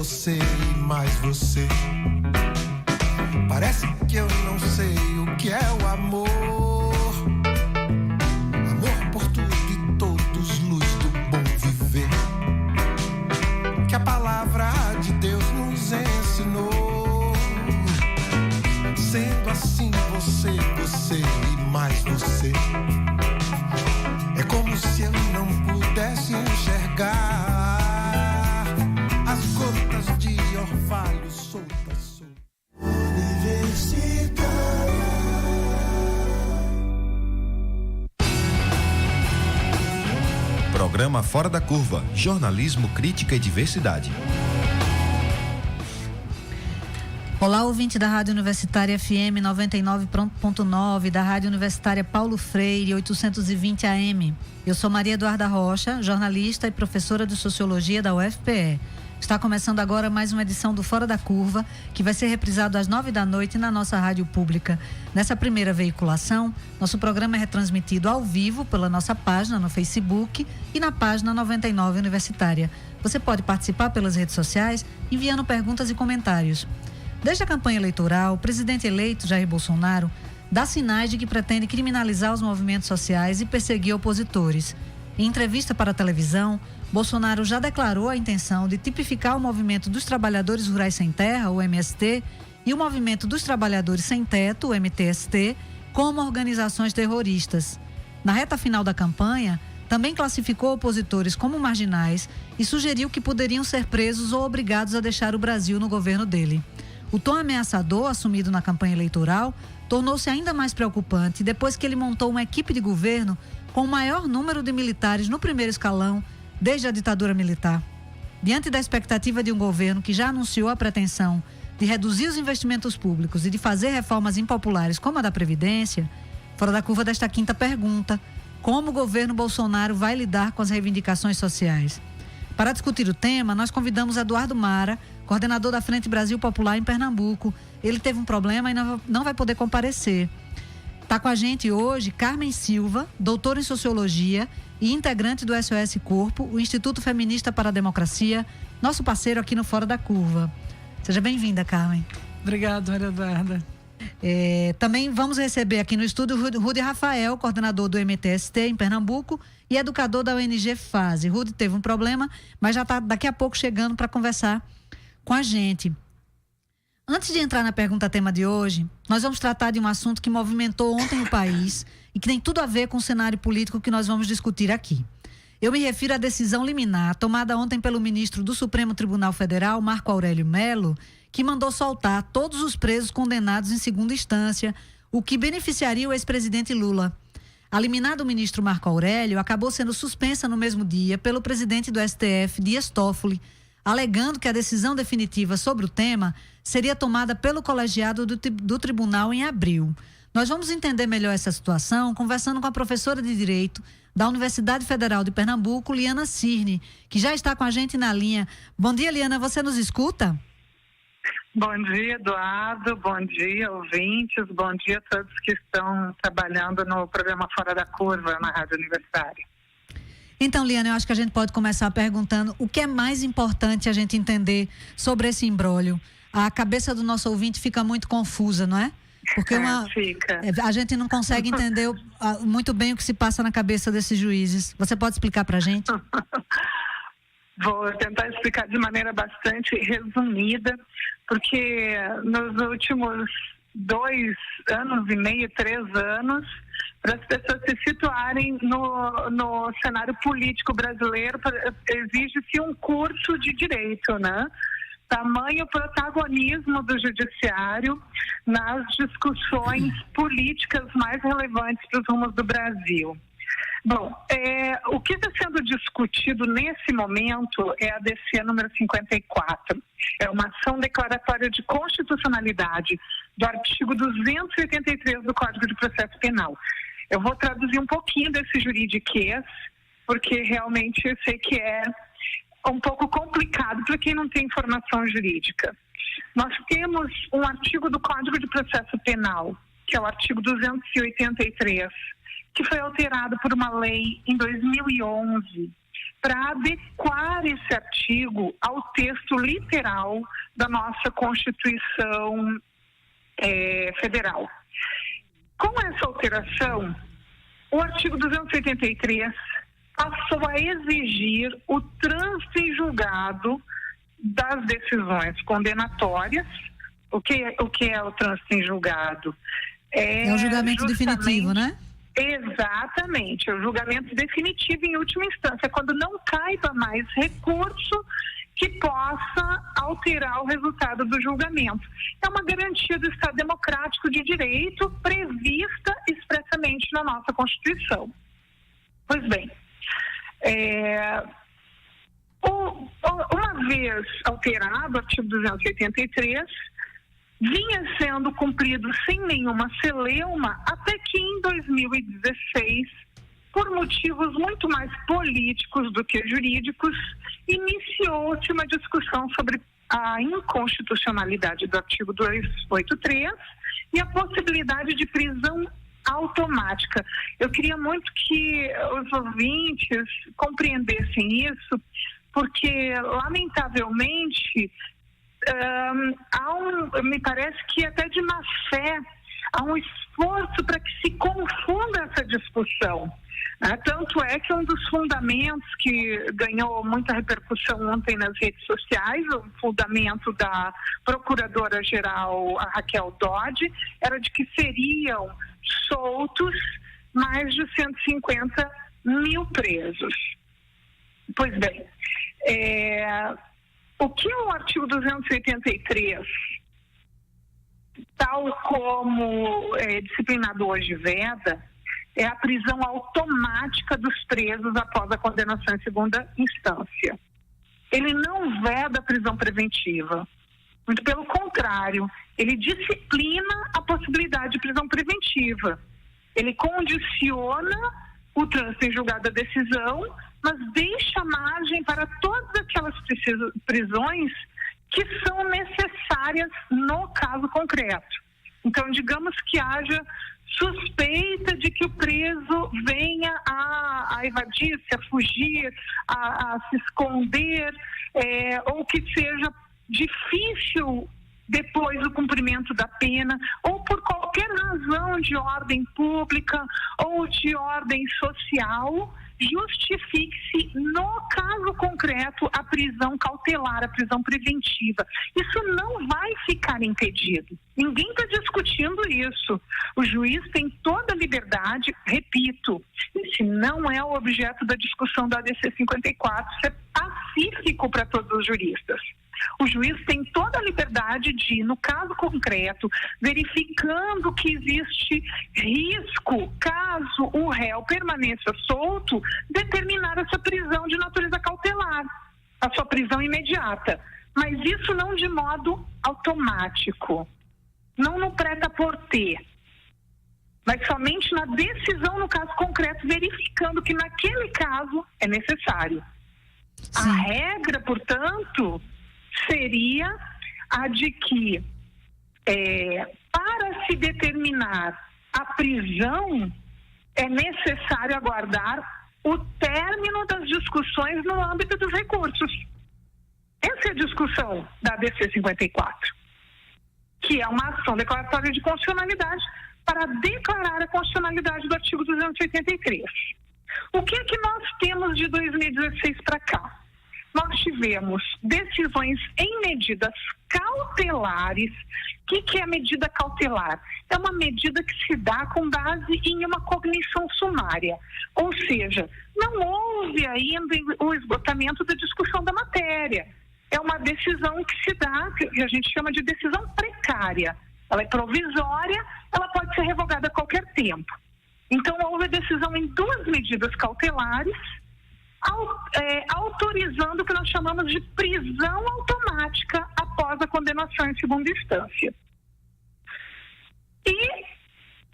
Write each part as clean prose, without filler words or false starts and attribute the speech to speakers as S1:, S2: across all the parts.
S1: você e mais você. Parece que eu não sei o que é o amor. Amor por tudo e todos, luz do bom viver, que a palavra de Deus nos ensinou. Sendo assim você, você e mais você, é como se eu não pudesse enxergar as gotas de orvalho soltas. Universitária.
S2: Programa Fora da Curva, jornalismo, crítica e diversidade.
S3: Olá, ouvinte da Rádio Universitária FM 99.9, da Rádio Universitária Paulo Freire, 820 AM. Eu sou Maria Eduarda Rocha, jornalista e professora de Sociologia da UFPE. Está começando agora mais uma edição do Fora da Curva, que vai ser reprisado às 9h na nossa rádio pública. Nessa primeira veiculação, nosso programa é retransmitido ao vivo pela nossa página no Facebook e na página 99 Universitária. Você pode participar pelas redes sociais, enviando perguntas e comentários. Desde a campanha eleitoral, o presidente eleito, Jair Bolsonaro, dá sinais de que pretende criminalizar os movimentos sociais e perseguir opositores. Em entrevista para a televisão, Bolsonaro já declarou a intenção de tipificar o Movimento dos Trabalhadores Rurais Sem Terra, o MST, e o Movimento dos Trabalhadores Sem Teto, o MTST, como organizações terroristas. Na reta final da campanha, também classificou opositores como marginais e sugeriu que poderiam ser presos ou obrigados a deixar o Brasil no governo dele. O tom ameaçador assumido na campanha eleitoral tornou-se ainda mais preocupante depois que ele montou uma equipe de governo com o maior número de militares no primeiro escalão desde a ditadura militar. Diante da expectativa de um governo que já anunciou a pretensão de reduzir os investimentos públicos e de fazer reformas impopulares como a da Previdência, Fora da Curva desta quinta pergunta: como o governo Bolsonaro vai lidar com as reivindicações sociais? Para discutir o tema, nós convidamos Eduardo Mara, coordenador da Frente Brasil Popular em Pernambuco. Ele teve um problema e não vai poder comparecer. Está com a gente hoje Carmen Silva, doutora em Sociologia e integrante do SOS Corpo, o Instituto Feminista para a Democracia, nosso parceiro aqui no Fora da Curva. Seja bem-vinda, Carmen.
S4: Obrigada, Maria Eduarda.
S3: Também vamos receber aqui no estúdio Rudy Rafael, coordenador do MTST em Pernambuco e educador da ONG Fase. Rudy teve um problema, mas já está daqui a pouco chegando para conversar com a gente. Antes de entrar na pergunta tema de hoje, nós vamos tratar de um assunto que movimentou ontem o país e que tem tudo a ver com o cenário político que nós vamos discutir aqui. Eu me refiro à decisão liminar tomada ontem pelo ministro do Supremo Tribunal Federal, Marco Aurélio Mello, que mandou soltar todos os presos condenados em segunda instância, o que beneficiaria o ex-presidente Lula. A liminar do ministro Marco Aurélio acabou sendo suspensa no mesmo dia pelo presidente do STF, Dias Toffoli, alegando que a decisão definitiva sobre o tema seria tomada pelo colegiado do tribunal em abril. Nós vamos entender melhor essa situação conversando com a professora de Direito da Universidade Federal de Pernambuco, Liana Cirne, que já está com a gente na linha. Bom dia, Liana, você nos escuta?
S5: Bom dia, Eduardo. Bom dia, ouvintes. Bom dia a todos que estão trabalhando no programa Fora da Curva, na Rádio Universitária.
S3: Então, Liana, eu acho que a gente pode começar perguntando o que é mais importante a gente entender sobre esse imbróglio. A cabeça do nosso ouvinte fica muito confusa, não é? Porque a gente não consegue entender muito bem o que se passa na cabeça desses juízes. Você pode explicar para a gente?
S5: Vou tentar explicar de maneira bastante resumida, porque nos últimos 2 anos e meio, 3 anos, para as pessoas se situarem no cenário político brasileiro, exige-se um curso de direito, né? Tamanho protagonismo do judiciário nas discussões políticas mais relevantes para os rumos do Brasil. Bom, o que está sendo discutido nesse momento é a DC número 54. É uma ação declaratória de constitucionalidade do artigo 283 do Código de Processo Penal. Eu vou traduzir um pouquinho desse juridiquês, porque realmente eu sei que é um pouco complicado para quem não tem informação jurídica. Nós temos um artigo do Código de Processo Penal, que é o artigo 283, que foi alterado por uma lei em 2011, para adequar esse artigo ao texto literal da nossa Constituição Federal. Com essa alteração, o artigo 283 passou a exigir o trânsito em julgado das decisões condenatórias. O que é o trânsito em julgado?
S3: É o julgamento definitivo, né?
S5: Exatamente, é o julgamento definitivo em última instância, quando não caiba mais recurso que possa alterar o resultado do julgamento. É uma garantia do Estado Democrático de Direito prevista expressamente na nossa Constituição. Pois bem, uma vez alterado o artigo 283, vinha sendo cumprido sem nenhuma celeuma até que em 2016, por motivos muito mais políticos do que jurídicos, iniciou-se uma discussão sobre a inconstitucionalidade do artigo 283 e a possibilidade de prisão automática. Eu queria muito que os ouvintes compreendessem isso, porque, lamentavelmente, me parece que até de má fé, há um esforço para que se confunda essa discussão. Tanto é que um dos fundamentos que ganhou muita repercussão ontem nas redes sociais, o fundamento da Procuradora-Geral, a Raquel Dodge, era de que seriam soltos mais de 150 mil presos. Pois bem, o que o artigo 283, tal como é disciplinado hoje, veda, é a prisão automática dos presos após a condenação em segunda instância. Ele não veda a prisão preventiva. Muito pelo contrário, ele disciplina a possibilidade de prisão preventiva. Ele condiciona o trânsito em julgado da decisão, mas deixa margem para todas aquelas prisões que são necessárias no caso concreto. Então, digamos que haja suspeita de que o preso venha a evadir-se, a fugir, a se esconder, ou que seja difícil depois do cumprimento da pena, ou por qualquer razão de ordem pública ou de ordem social, justifique-se, no caso concreto, a prisão cautelar, a prisão preventiva. Isso não vai ficar impedido. Ninguém está discutindo isso. O juiz tem toda a liberdade, repito, esse não é o objeto da discussão da ADC 54, isso é pacífico para todos os juristas. O juiz tem toda a liberdade de, no caso concreto, verificando que existe risco, caso o réu permaneça solto, determinar a sua prisão de natureza cautelar, a sua prisão imediata. Mas isso não de modo automático, não no prêt-à-porter, mas somente na decisão, no caso concreto, verificando que naquele caso é necessário. Sim. A regra, portanto, seria a de que, para se determinar a prisão, é necessário aguardar o término das discussões no âmbito dos recursos. Essa é a discussão da ADC 54, que é uma ação declaratória de constitucionalidade para declarar a constitucionalidade do artigo 283. O que é que nós temos de 2016 para cá? Nós tivemos decisões em medidas cautelares. O que é medida cautelar? É uma medida que se dá com base em uma cognição sumária. Ou seja, não houve ainda o esgotamento da discussão da matéria. É uma decisão que se dá, que a gente chama de decisão precária. Ela é provisória, ela pode ser revogada a qualquer tempo. Então, houve a decisão em duas medidas cautelares, autorizando o que nós chamamos de prisão automática após a condenação em segunda instância. E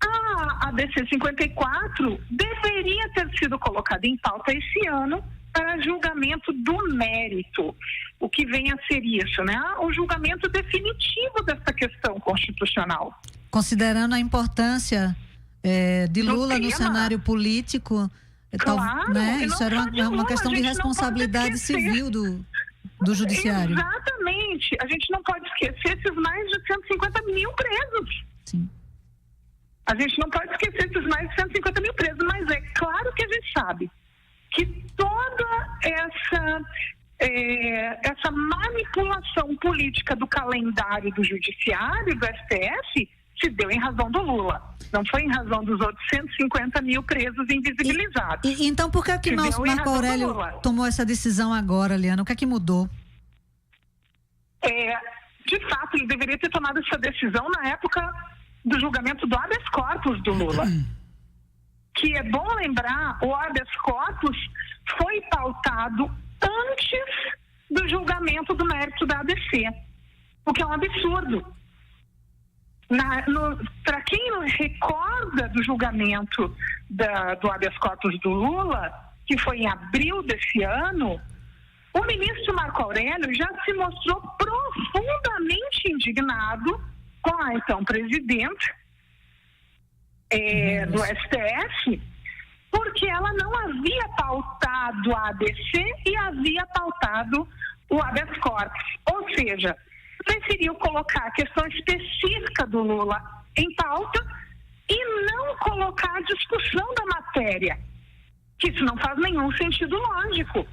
S5: a ADC 54 deveria ter sido colocada em pauta esse ano para julgamento do mérito. O que vem a ser isso, né? O julgamento definitivo dessa questão constitucional.
S3: Considerando a importância de Lula no cenário político,
S5: Claro,
S3: né? Isso era uma questão de responsabilidade civil do judiciário.
S5: Exatamente. A gente não pode esquecer esses mais de 150 mil presos.
S3: Sim.
S5: A gente não pode esquecer esses mais de 150 mil presos, mas é claro que a gente sabe que toda essa manipulação política do calendário do judiciário, do STF, se deu em razão do Lula. Não foi em razão dos outros 150 mil presos invisibilizados.
S3: Então, por que Marco Aurélio tomou essa decisão agora, Liana? O que é que mudou?
S5: De fato, ele deveria ter tomado essa decisão na época do julgamento do habeas corpus do Lula. Que é bom lembrar, o habeas corpus foi pautado antes do julgamento do mérito da ABC, o que é um absurdo. Para quem recorda do julgamento do habeas corpus do Lula, que foi em abril desse ano, o ministro Marco Aurélio já se mostrou profundamente indignado com a então presidente do STF, porque ela não havia pautado a ABC e havia pautado o habeas corpus. Ou seja, preferiu colocar a questão específica do Lula em pauta e não colocar a discussão da matéria, que isso não faz nenhum sentido lógico.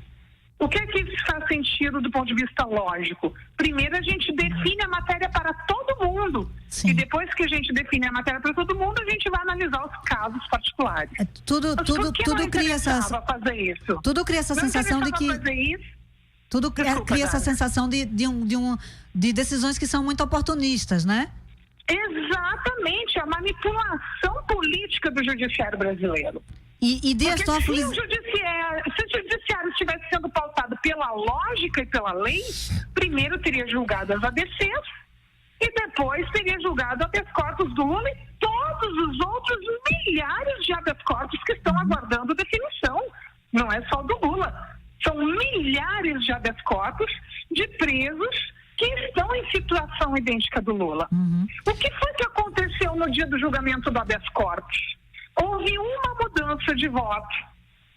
S5: O que é que isso faz sentido do ponto de vista lógico? Primeiro, a gente define a matéria para todo mundo.
S3: Sim.
S5: E depois que a gente define a matéria para todo mundo, a gente vai analisar os casos particulares.
S3: Tudo cria essa sensação de que... cria essa sensação de decisões que são muito oportunistas, né?
S5: Exatamente, a manipulação política do judiciário brasileiro.
S3: E Dias Toffoli...
S5: Se o judiciário estivesse sendo pautado pela lógica e pela lei, primeiro teria julgado as ADCs e depois teria julgado habeas corpus do Lula e todos os outros milhares de habeas corpus que estão aguardando definição. Não é só do Lula. São milhares de habeas corpus de presos que estão em situação idêntica do Lula. O que foi que aconteceu no dia do julgamento do habeas corpus? Houve uma mudança de voto,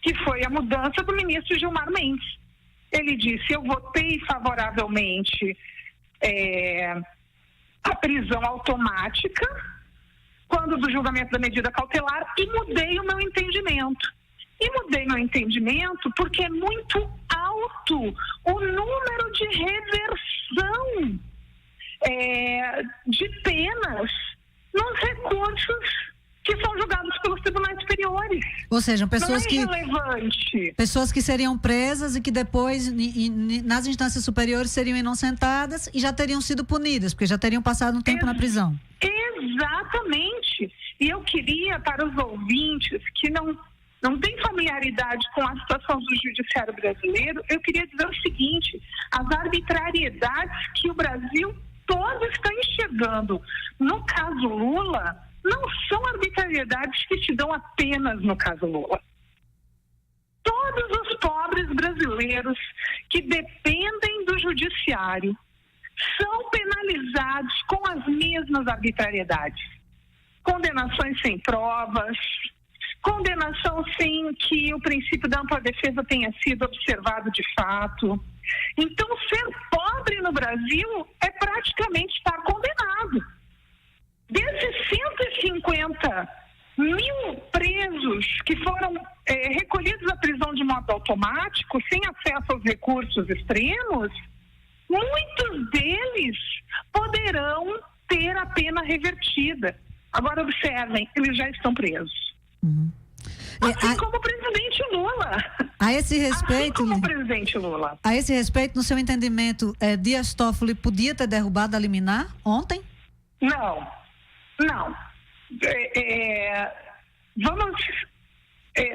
S5: que foi a mudança do ministro Gilmar Mendes. Ele disse: eu votei favoravelmente a prisão automática quando do julgamento da medida cautelar e mudei o meu entendimento. E mudei meu entendimento porque é muito alto o número de reversão de penas nos recursos que são julgados pelos tribunais superiores.
S3: Ou seja,
S5: relevante.
S3: Pessoas que seriam presas e que depois, nas instâncias superiores, seriam inocentadas e já teriam sido punidas, porque já teriam passado um tempo na prisão.
S5: Exatamente. E eu queria, para os ouvintes que não têm familiaridade com a situação do judiciário brasileiro, eu queria dizer o seguinte: as arbitrariedades que o Brasil todo está enxergando no caso Lula não são arbitrariedades que se dão apenas no caso Lula. Todos os pobres brasileiros que dependem do judiciário são penalizados com as mesmas arbitrariedades. Condenações sem provas, condenação sem que o princípio da ampla defesa tenha sido observado de fato. Então, ser pobre no Brasil é praticamente estar condenado. Desses 150 mil presos que foram recolhidos à prisão de modo automático, sem acesso aos recursos extremos, muitos deles poderão ter a pena revertida. Agora, observem, eles já estão presos. Assim como o presidente Lula.
S3: A esse respeito,
S5: assim como o presidente Lula.
S3: A esse respeito, no seu entendimento, Dias Toffoli podia ter derrubado a liminar ontem?
S5: Não. Vamos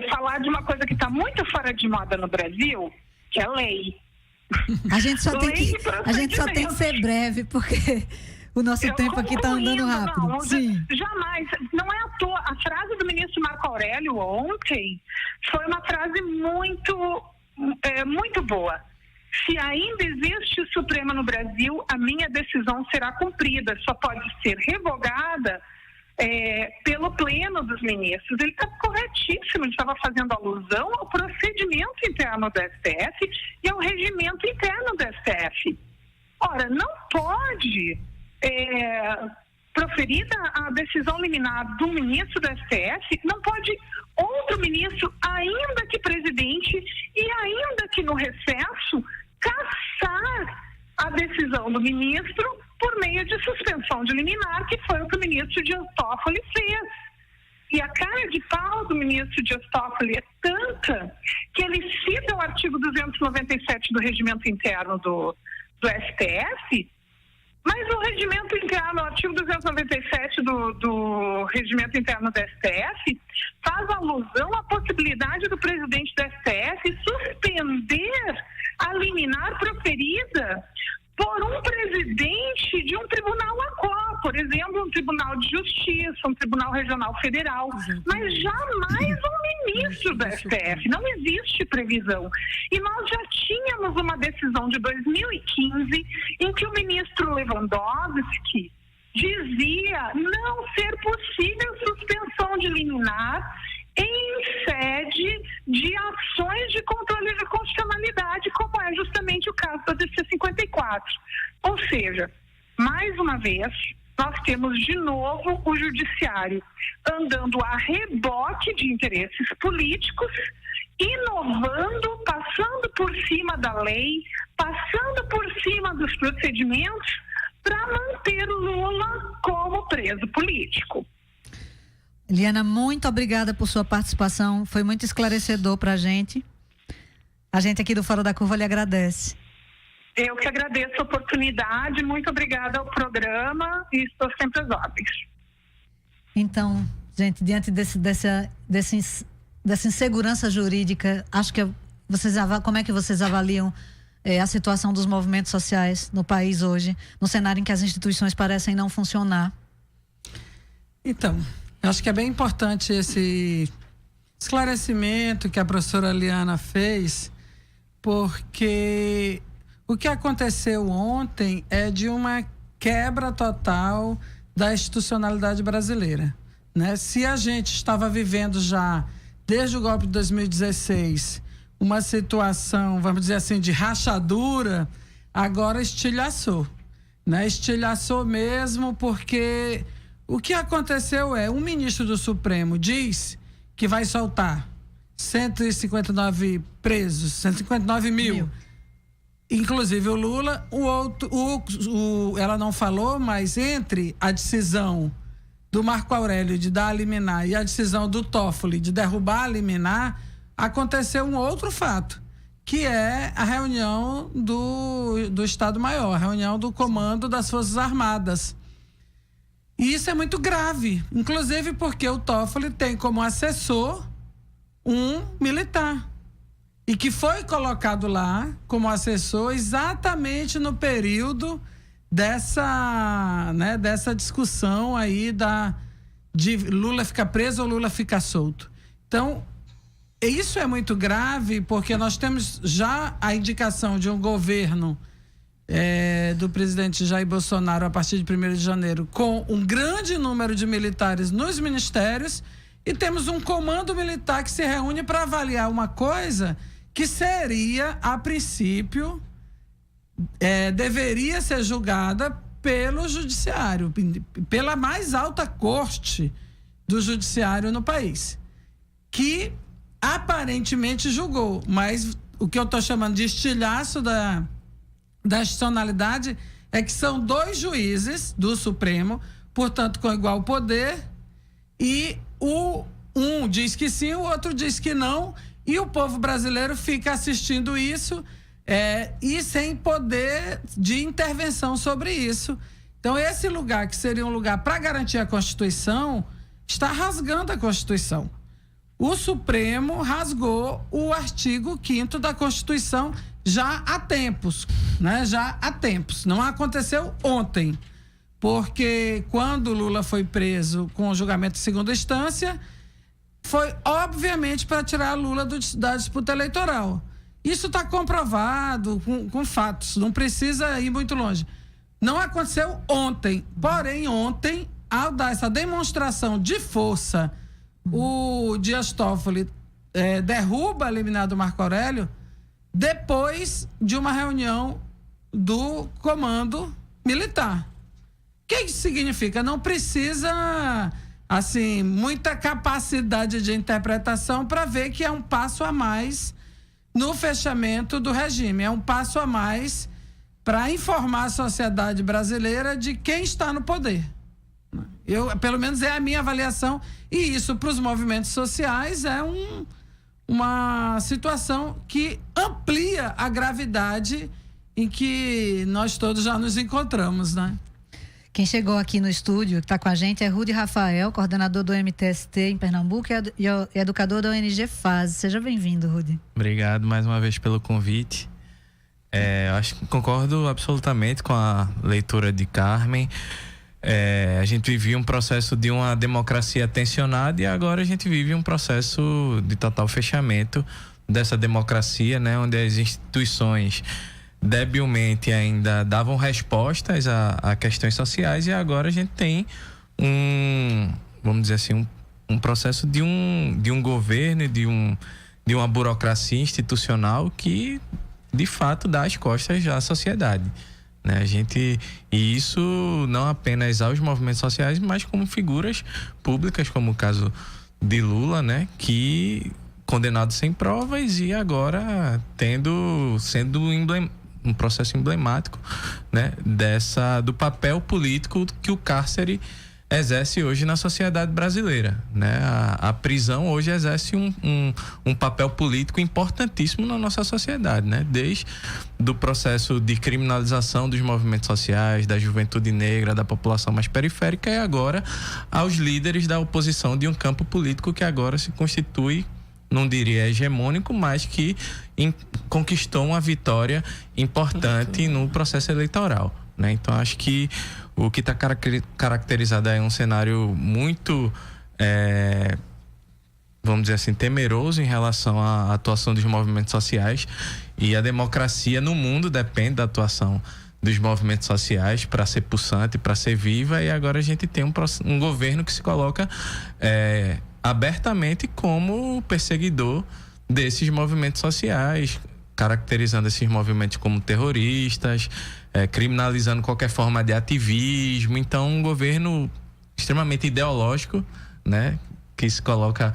S5: falar de uma coisa que está muito fora de moda no Brasil, que é a lei.
S3: A gente só tem que ser breve, porque o nosso tempo aqui está andando rápido.
S5: Não,
S3: sim.
S5: Jamais. Não é à toa. A frase do ministro Marco Aurélio ontem foi uma frase muito boa. Se ainda existe o Supremo no Brasil, a minha decisão será cumprida. Só pode ser revogada pelo pleno dos ministros. Ele está corretíssimo, ele estava fazendo alusão ao procedimento interno do STF e ao regimento interno do STF. Ora, não pode, proferida a decisão liminar do ministro do STF, não pode outro ministro, ainda que presidente e ainda que no recesso, cassar a decisão do ministro por meio de suspensão de liminar, que foi o que o ministro Dias Toffoli fez. E a cara de pau do ministro Dias Toffoli é tanta que ele cita o artigo 297 do regimento interno do STF, mas o regimento interno, o artigo 297 do regimento interno do STF, faz alusão à possibilidade do presidente do STF suspender a liminar proferida por um presidente de um tribunal a qual, por exemplo, um tribunal de justiça, um tribunal regional federal, mas jamais um ministro do STF. Não existe previsão. E nós já tínhamos uma decisão de 2015 em que o ministro Lewandowski dizia não ser possível suspensão de liminar em sede de ações de controle de constitucionalidade, como é justamente o caso da DC 54. Ou seja, mais uma vez, nós temos de novo o judiciário andando a reboque de interesses políticos, inovando, passando por cima da lei, passando por cima dos procedimentos para manter Lula como preso político.
S3: Eliana, muito obrigada por sua participação, foi muito esclarecedor para a gente aqui do Fora da Curva lhe agradece.
S5: Eu que agradeço a oportunidade, muito obrigada ao programa e estou sempre às ordens.
S3: Então, gente, diante dessa insegurança jurídica, acho que como é que vocês avaliam a situação dos movimentos sociais no país hoje, no cenário em que as instituições parecem não funcionar?
S4: Então, eu acho que é bem importante esse esclarecimento que a professora Eliana fez, porque o que aconteceu ontem é de uma quebra total da institucionalidade brasileira, né? Se a gente estava vivendo já, desde o golpe de 2016, uma situação, vamos dizer assim, de rachadura, agora estilhaçou, né? Estilhaçou mesmo, porque o que aconteceu é, um ministro do Supremo diz que vai soltar 159 presos, 159 mil. Inclusive o Lula, ela não falou, mas entre a decisão do Marco Aurélio de dar a liminar e a decisão do Toffoli de derrubar a liminar, aconteceu um outro fato, que é a reunião do Estado-Maior, a reunião do Comando das Forças Armadas. E isso é muito grave, inclusive porque o Toffoli tem como assessor um militar. E que foi colocado lá como assessor exatamente no período dessa discussão aí de Lula ficar preso ou Lula ficar solto. Então, isso é muito grave, porque nós temos já a indicação de um governo do presidente Jair Bolsonaro a partir de 1º de janeiro, com um grande número de militares nos ministérios, e temos um comando militar que se reúne para avaliar uma coisa que seria, a princípio, deveria ser julgada pelo judiciário, pela mais alta corte do judiciário no país, que aparentemente julgou, mas o que eu estou chamando de estilhaço da institucionalidade é que são 2 juízes do Supremo, portanto com igual poder, e um diz que sim, o outro diz que não, e o povo brasileiro fica assistindo isso e sem poder de intervenção sobre isso. Então, esse lugar, que seria um lugar para garantir a Constituição, está rasgando a Constituição. O Supremo rasgou o artigo 5º da Constituição já há tempos, né? Já há tempos. Não aconteceu ontem, porque quando Lula foi preso com o julgamento de segunda instância, foi obviamente para tirar Lula da disputa eleitoral. Isso está comprovado com fatos, não precisa ir muito longe. Não aconteceu ontem, porém ontem ao dar essa demonstração de força, o Dias Toffoli derruba a liminar do Marco Aurélio depois de uma reunião do comando militar. O que isso significa? Não precisa, assim, muita capacidade de interpretação para ver que é um passo a mais no fechamento do regime. É um passo a mais para informar a sociedade brasileira de quem está no poder. Pelo menos é a minha avaliação, e isso para os movimentos sociais é uma situação que amplia a gravidade em que nós todos já nos encontramos, né?
S3: Quem chegou aqui no estúdio, que está com a gente, é Rudy Rafael, coordenador do MTST em Pernambuco e educador da ONG FASE. Seja bem-vindo, Rudy.
S6: Obrigado mais uma vez pelo convite. Acho que concordo absolutamente com a leitura de Carmen. A gente vivia um processo de uma democracia tensionada e agora a gente vive um processo de total fechamento dessa democracia, né, onde as instituições debilmente ainda davam respostas a questões sociais, e agora a gente tem vamos dizer assim, um processo de um governo, de uma burocracia institucional que de fato dá as costas à sociedade, né? E isso não apenas aos movimentos sociais, mas como figuras públicas, como o caso de Lula, né, que condenado sem provas e agora sendo um processo emblemático, né, do papel político que o cárcere exerce hoje na sociedade brasileira, né? A prisão hoje exerce um papel político importantíssimo na nossa sociedade, né? Desde do processo de criminalização dos movimentos sociais, da juventude negra, da população mais periférica, e agora aos líderes da oposição de um campo político que agora se constitui, não diria hegemônico, mas que conquistou uma vitória importante no processo eleitoral, né? Então acho que o que está caracterizado é um cenário muito, vamos dizer assim, temeroso em relação à atuação dos movimentos sociais, e a democracia no mundo depende da atuação dos movimentos sociais para ser pulsante, para ser viva, e agora a gente tem um governo que se coloca abertamente como perseguidor desses movimentos sociais, caracterizando esses movimentos como terroristas, criminalizando qualquer forma de ativismo. Então, um governo extremamente ideológico, né, que se coloca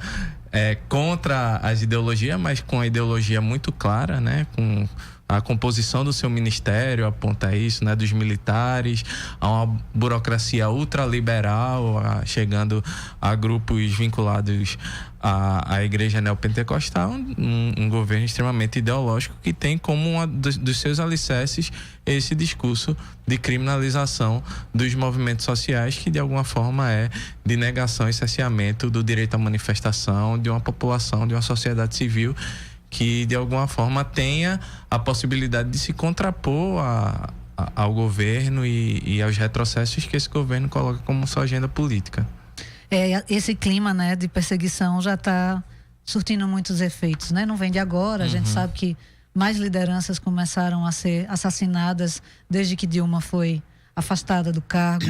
S6: contra as ideologias, mas com a ideologia muito clara, né, com a composição do seu ministério aponta isso, né, dos militares, a uma burocracia ultraliberal, chegando a grupos vinculados à igreja neopentecostal, um governo extremamente ideológico que tem como um dos seus alicerces esse discurso de criminalização dos movimentos sociais, que de alguma forma é de negação e cerceamento do direito à manifestação de uma população, de uma sociedade civil que de alguma forma tenha a possibilidade de se contrapor ao governo e aos retrocessos que esse governo coloca como sua agenda política.
S3: Esse clima, né, de perseguição já está surtindo muitos efeitos, né? Não vem de agora, a gente sabe que mais lideranças começaram a ser assassinadas desde que Dilma foi afastada do cargo.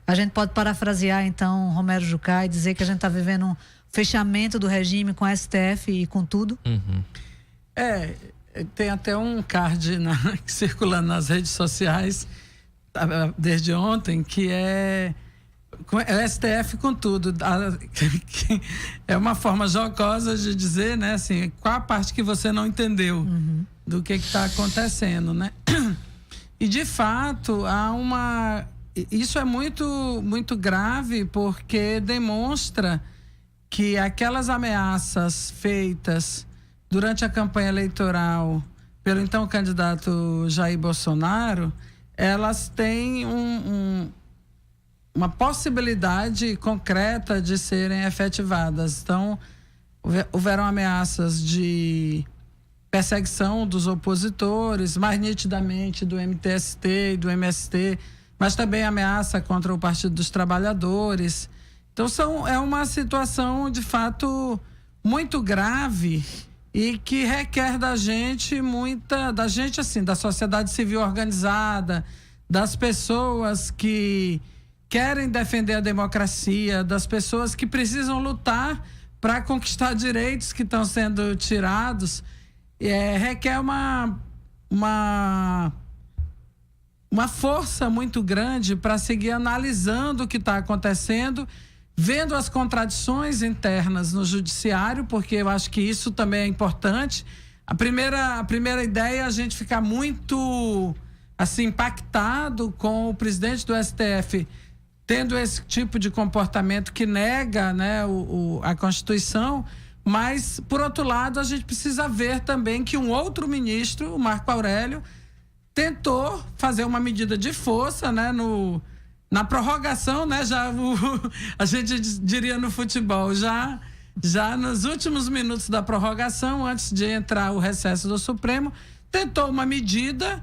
S3: A gente pode parafrasear então Romero Jucá e dizer que a gente está vivendo um fechamento do regime com a STF e com tudo.
S4: Tem até um card circulando nas redes sociais desde ontem, que é o STF com tudo. É uma forma jocosa de dizer, né, assim, qual a parte que você não entendeu do que está acontecendo, né? E de fato isso é muito, muito grave, porque demonstra que aquelas ameaças feitas durante a campanha eleitoral pelo então candidato Jair Bolsonaro, elas têm uma possibilidade concreta de serem efetivadas. Então, houveram ameaças de perseguição dos opositores, mais nitidamente do MTST e do MST, mas também ameaça contra o Partido dos Trabalhadores. Então, é uma situação, de fato, muito grave e que requer da gente assim, da sociedade civil organizada, das pessoas que querem defender a democracia, das pessoas que precisam lutar para conquistar direitos que estão sendo tirados, requer uma força muito grande para seguir analisando o que está acontecendo, vendo as contradições internas no judiciário, porque eu acho que isso também é importante. A primeira ideia é a gente ficar muito assim, impactado com o presidente do STF tendo esse tipo de comportamento que nega, né, a Constituição, mas, por outro lado, a gente precisa ver também que um outro ministro, o Marco Aurélio, tentou fazer uma medida de força, né, na prorrogação, né, a gente diria no futebol, já nos últimos minutos da prorrogação, antes de entrar o recesso do Supremo, tentou uma medida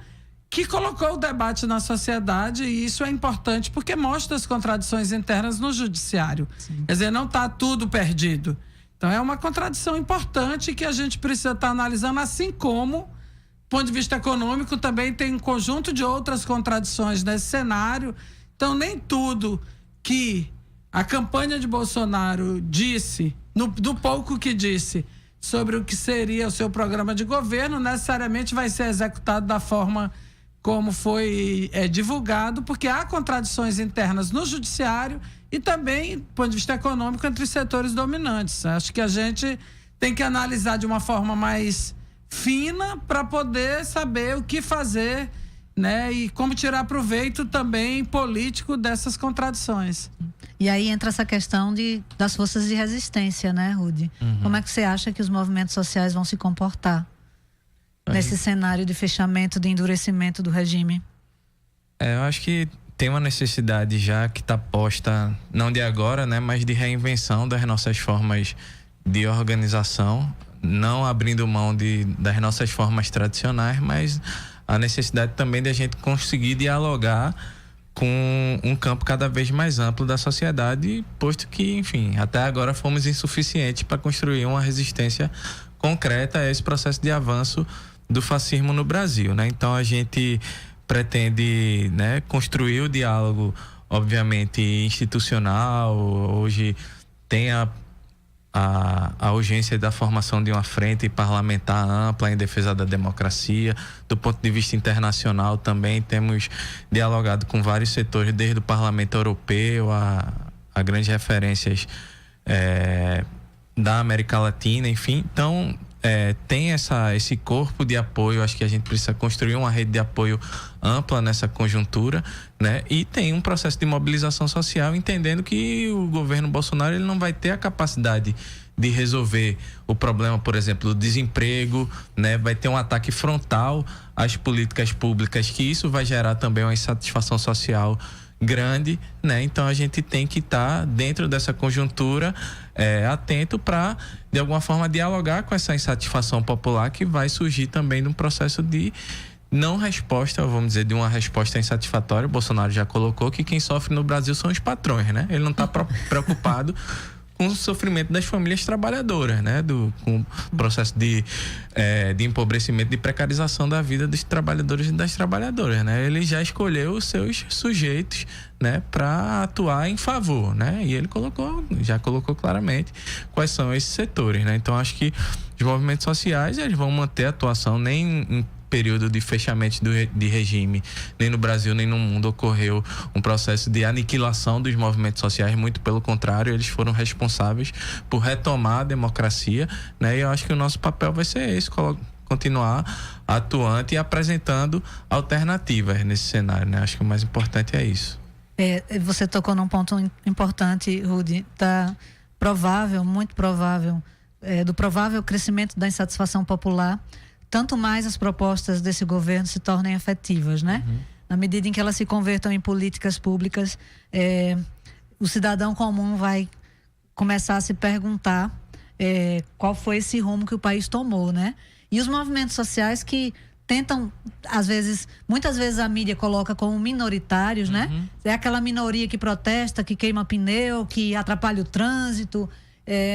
S4: que colocou o debate na sociedade, e isso é importante porque mostra as contradições internas no judiciário. Sim. Quer dizer, não está tudo perdido. Então é uma contradição importante que a gente precisa estar analisando, assim como, do ponto de vista econômico, também tem um conjunto de outras contradições nesse cenário. Então nem tudo que a campanha de Bolsonaro disse, do pouco que disse sobre o que seria o seu programa de governo, necessariamente vai ser executado da forma como foi divulgado, porque há contradições internas no judiciário e também, do ponto de vista econômico, entre os setores dominantes. Acho que a gente tem que analisar de uma forma mais fina para poder saber o que fazer, né, e como tirar proveito também político dessas contradições.
S3: E aí entra essa questão das forças de resistência, né, Rudy? Uhum. Como é que você acha que os movimentos sociais vão se comportar nesse cenário de fechamento, de endurecimento do regime?
S6: Eu acho que tem uma necessidade já que está posta, não de agora, né, mas de reinvenção das nossas formas de organização, não abrindo mão das nossas formas tradicionais, mas a necessidade também de a gente conseguir dialogar com um campo cada vez mais amplo da sociedade, posto que, enfim, até agora fomos insuficientes para construir uma resistência concreta a esse processo de avanço do fascismo no Brasil, né? Então a gente pretende, né, construir o diálogo, obviamente, institucional. Hoje tem a urgência da formação de uma frente parlamentar ampla em defesa da democracia. Do ponto de vista internacional também temos dialogado com vários setores, desde o Parlamento Europeu a grandes referências da América Latina, enfim. Então tem esse corpo de apoio. Acho que a gente precisa construir uma rede de apoio ampla nessa conjuntura, né? E tem um processo de mobilização social, entendendo que o governo Bolsonaro ele não vai ter a capacidade de resolver o problema, por exemplo, do desemprego, né? Vai ter um ataque frontal às políticas públicas, que isso vai gerar também uma insatisfação social grande, né? Então a gente tem que estar dentro dessa conjuntura atento para, de alguma forma, dialogar com essa insatisfação popular que vai surgir também num processo de não resposta, vamos dizer, de uma resposta insatisfatória. O Bolsonaro já colocou que quem sofre no Brasil são os patrões, né? Ele não está preocupado com o sofrimento das famílias trabalhadoras, né? Com o processo de empobrecimento, de precarização da vida dos trabalhadores e das trabalhadoras, né? Ele já escolheu os seus sujeitos, né, para atuar em favor, né? E ele já colocou claramente quais são esses setores, né? Então acho que os movimentos sociais eles vão manter a atuação. Nem em período de fechamento de regime, nem no Brasil nem no mundo ocorreu um processo de aniquilação dos movimentos sociais. Muito pelo contrário, eles foram responsáveis por retomar a democracia, né? E eu acho que o nosso papel vai ser esse, continuar atuante e apresentando alternativas nesse cenário, né? Acho que o mais importante é isso.
S3: Você tocou num ponto importante, Rudy. Tá provável, muito provável, do provável crescimento da insatisfação popular, tanto mais as propostas desse governo se tornem efetivas, né? Uhum. Na medida em que elas se convertam em políticas públicas, o cidadão comum vai começar a se perguntar qual foi esse rumo que o país tomou, né? E os movimentos sociais que tentam, muitas vezes a mídia coloca como minoritários, né?
S6: Uhum.
S3: É aquela minoria que protesta, que queima pneu, que atrapalha o trânsito,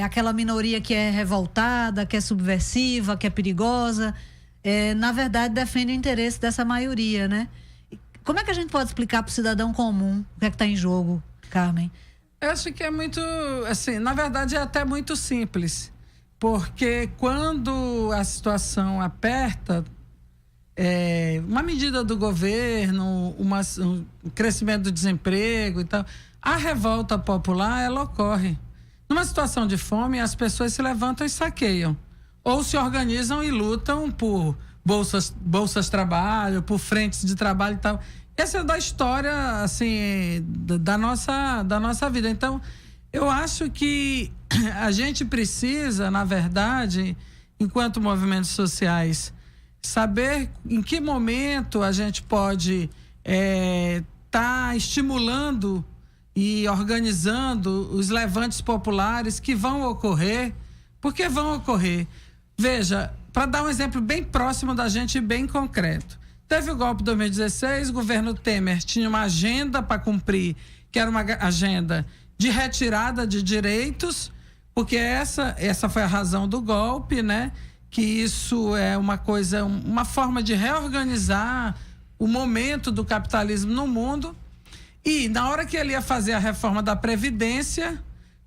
S3: aquela minoria que é revoltada, que é subversiva, que é perigosa. Na verdade, defende o interesse dessa maioria, né? Como é que a gente pode explicar para o cidadão comum o que é que está em jogo, Carmen?
S4: Eu acho que é muito, assim, na verdade é até muito simples, porque quando a situação aperta, uma medida do governo, um crescimento do desemprego e tal, a revolta popular, ela ocorre. Numa situação de fome, as pessoas se levantam e saqueiam, ou se organizam e lutam por bolsas trabalho, por frentes de trabalho e tal. Essa é da história, assim, da nossa vida. Então, eu acho que a gente precisa, na verdade, enquanto movimentos sociais, saber em que momento a gente pode tá estimulando e organizando os levantes populares que vão ocorrer, porque vão ocorrer. Veja, para dar um exemplo bem próximo da gente, bem concreto. Teve o golpe de 2016, o governo Temer tinha uma agenda para cumprir, que era uma agenda de retirada de direitos, porque essa foi a razão do golpe, né? Que isso é uma forma de reorganizar o momento do capitalismo no mundo. E na hora que ele ia fazer a reforma da Previdência,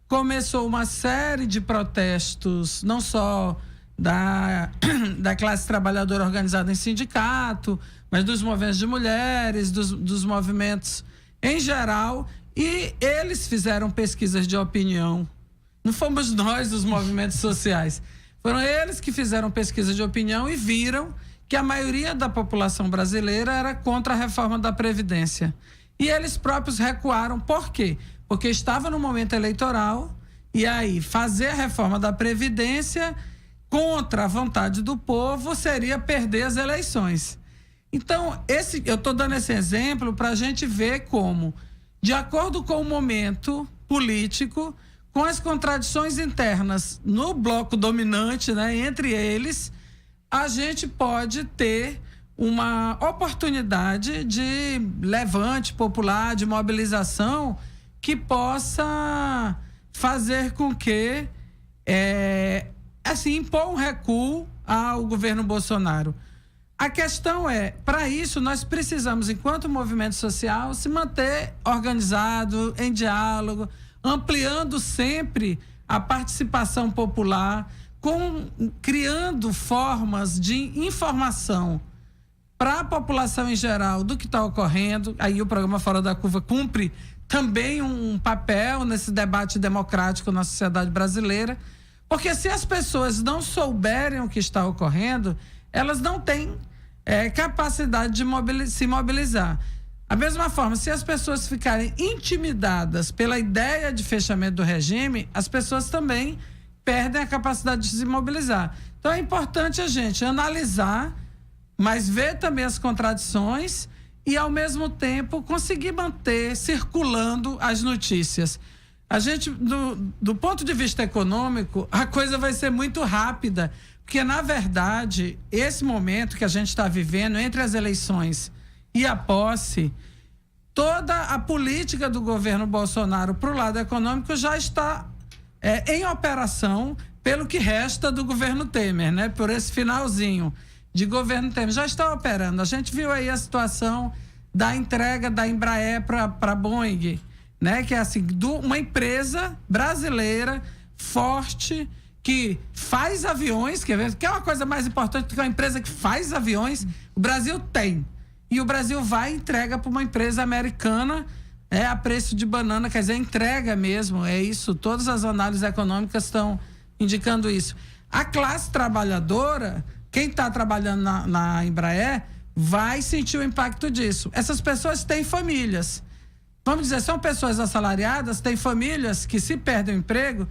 S4: começou uma série de protestos, não só da classe trabalhadora organizada em sindicato, mas dos movimentos de mulheres, dos movimentos em geral, e eles fizeram pesquisas de opinião. Não fomos nós, os movimentos sociais. Foram eles que fizeram pesquisa de opinião e viram que a maioria da população brasileira era contra a reforma da Previdência. E eles próprios recuaram. Por quê? Porque estava no momento eleitoral e aí fazer a reforma da Previdência contra a vontade do povo seria perder as eleições. Então, eu estou dando esse exemplo para a gente ver como, de acordo com o momento político, com as contradições internas no bloco dominante, né, entre eles, a gente pode ter uma oportunidade de levante popular, de mobilização, que possa fazer com que, impor um recuo ao governo Bolsonaro. A questão é, para isso, nós precisamos, enquanto movimento social, se manter organizado, em diálogo, ampliando sempre a participação popular, criando formas de informação para a população em geral do que está ocorrendo. Aí o programa Fora da Curva cumpre também um papel nesse debate democrático na sociedade brasileira, porque se as pessoas não souberem o que está ocorrendo, elas não têm capacidade de se mobilizar. Da mesma forma, se as pessoas ficarem intimidadas pela ideia de fechamento do regime, as pessoas também perdem a capacidade de se mobilizar. Então é importante a gente analisar, mas ver também as contradições e, ao mesmo tempo, conseguir manter circulando as notícias. A gente, do ponto de vista econômico, a coisa vai ser muito rápida, porque, na verdade, esse momento que a gente está vivendo entre as eleições e a posse, toda a política do governo Bolsonaro para o lado econômico já está em operação pelo que resta do governo Temer, né? Por esse finalzinho de governo Temer, já está operando. A gente viu aí a situação da entrega da Embraer para a Boeing, né? Que é assim, uma empresa brasileira forte que faz aviões, que é uma coisa mais importante do que uma empresa que faz aviões, o Brasil tem. E o Brasil vai e entrega para uma empresa americana a preço de banana, quer dizer, entrega mesmo, é isso. Todas as análises econômicas estão indicando isso. A classe trabalhadora, quem está trabalhando na Embraer, vai sentir o impacto disso. Essas pessoas têm famílias. Vamos dizer, são pessoas assalariadas, têm famílias que, se perdem o emprego,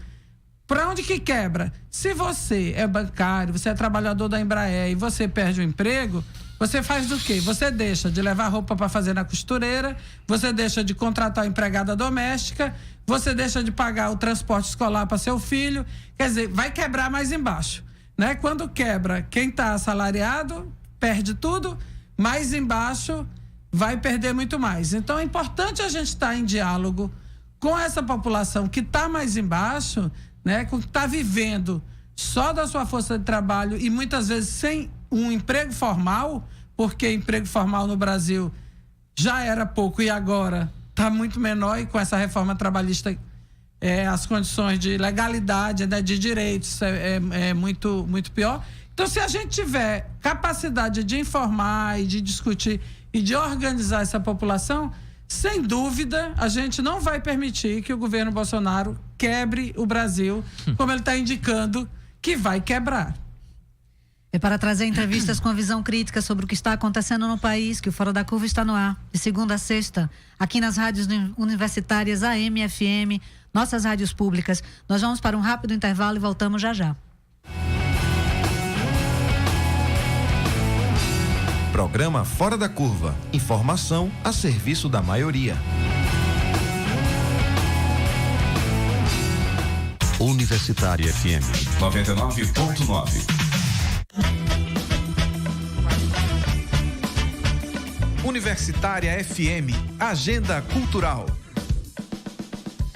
S4: para onde que quebra? Se você é bancário, você é trabalhador da Embraer e você perde o emprego, você faz do quê? Você deixa de levar roupa para fazer na costureira, você deixa de contratar uma empregada doméstica, você deixa de pagar o transporte escolar para seu filho, quer dizer, vai quebrar mais embaixo, né? Quando quebra, quem está assalariado perde tudo, mais embaixo vai perder muito mais. Então é importante a gente estar em diálogo com essa população que está mais embaixo, né? Que está vivendo só da sua força de trabalho e muitas vezes sem um emprego formal, porque emprego formal no Brasil já era pouco e agora está muito menor, e com essa reforma trabalhista as condições de legalidade, né, de direitos é muito, muito pior. Então, se a gente tiver capacidade de informar e de discutir e de organizar essa população, sem dúvida, a gente não vai permitir que o governo Bolsonaro quebre o Brasil, como ele está indicando que vai quebrar.
S3: É para trazer entrevistas com visão crítica sobre o que está acontecendo no país que o Fora da Curva está no ar, de segunda a sexta, aqui nas rádios universitárias AM e FM, nossas rádios públicas. Nós vamos para um rápido intervalo e voltamos já já.
S2: Programa Fora da Curva. Informação a serviço da maioria.
S7: Universitária FM
S8: 99.9.
S2: Universitária FM, Agenda Cultural.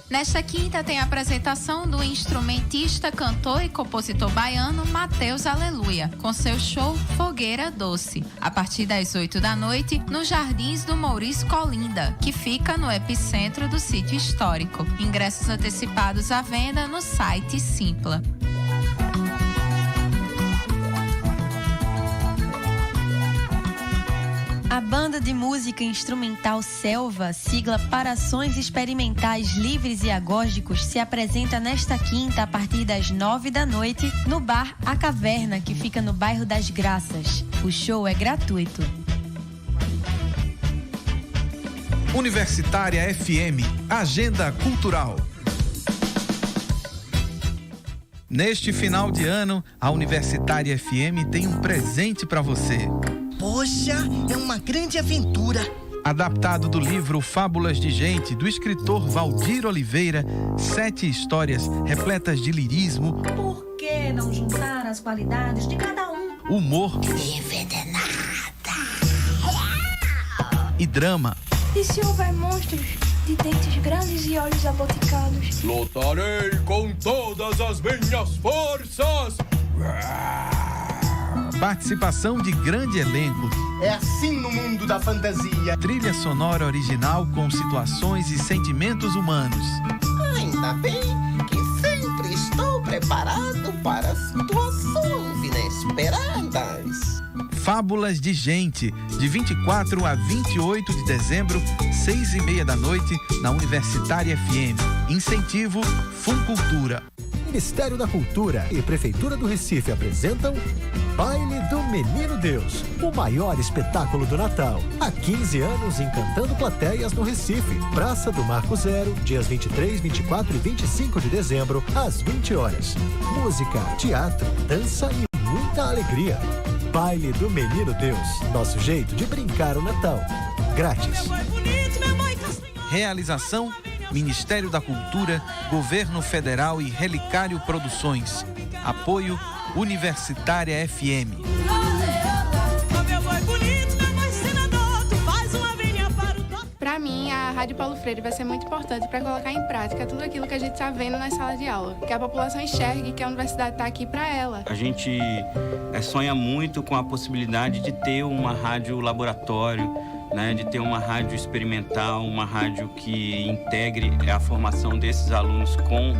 S9: Nesta quinta tem a apresentação do instrumentista, cantor e compositor baiano Mateus Aleluia, com seu show Fogueira Doce, a partir das 8 da noite, nos Jardins do Maurício Colinda, que fica no epicentro do sítio histórico. Ingressos antecipados à venda no site Simpla.
S10: A banda de música instrumental Selva, sigla para ações experimentais livres e agógicos, se apresenta nesta quinta a partir das 9 da noite no bar A Caverna, que fica no bairro das Graças. O show é gratuito.
S2: Universitária FM, Agenda Cultural. Neste final de ano, a Universitária FM tem um presente para você.
S11: Poxa, é uma grande aventura.
S2: Adaptado do livro Fábulas de Gente, do escritor Valdir Oliveira, 7 histórias repletas de lirismo.
S12: Por que não juntar as qualidades de cada um?
S2: Humor.
S11: Envenenada.
S2: E drama.
S13: E se houver monstros de dentes grandes e olhos aboticados?
S14: Lutarei com todas as minhas forças.
S2: Participação de grande elenco.
S11: É assim no mundo da fantasia.
S2: Trilha sonora original com situações e sentimentos humanos.
S11: Ainda bem que sempre estou preparado para situações inesperadas.
S2: Fábulas de Gente, de 24 a 28 de dezembro, 6h30 da noite, na Universitária FM. Incentivo Funcultura.
S15: Ministério da Cultura e Prefeitura do Recife apresentam Baile do Menino Deus, o maior espetáculo do Natal. Há 15 anos encantando plateias no Recife. Praça do Marco Zero, dias 23, 24 e 25 de dezembro, às 20 horas. Música, teatro, dança e muita alegria. Baile do Menino Deus, nosso jeito de brincar o Natal. Grátis.
S2: Realização: Ministério da Cultura, Governo Federal e Relicário Produções. Apoio Universitária FM.
S16: Para mim, a Rádio Paulo Freire vai ser muito importante para colocar em prática tudo aquilo que a gente está vendo nas salas de aula. Que a população enxergue que a universidade está aqui para ela.
S17: A gente sonha muito com a possibilidade de ter uma rádio laboratório, né, de ter uma rádio experimental, uma rádio que integre a formação desses alunos com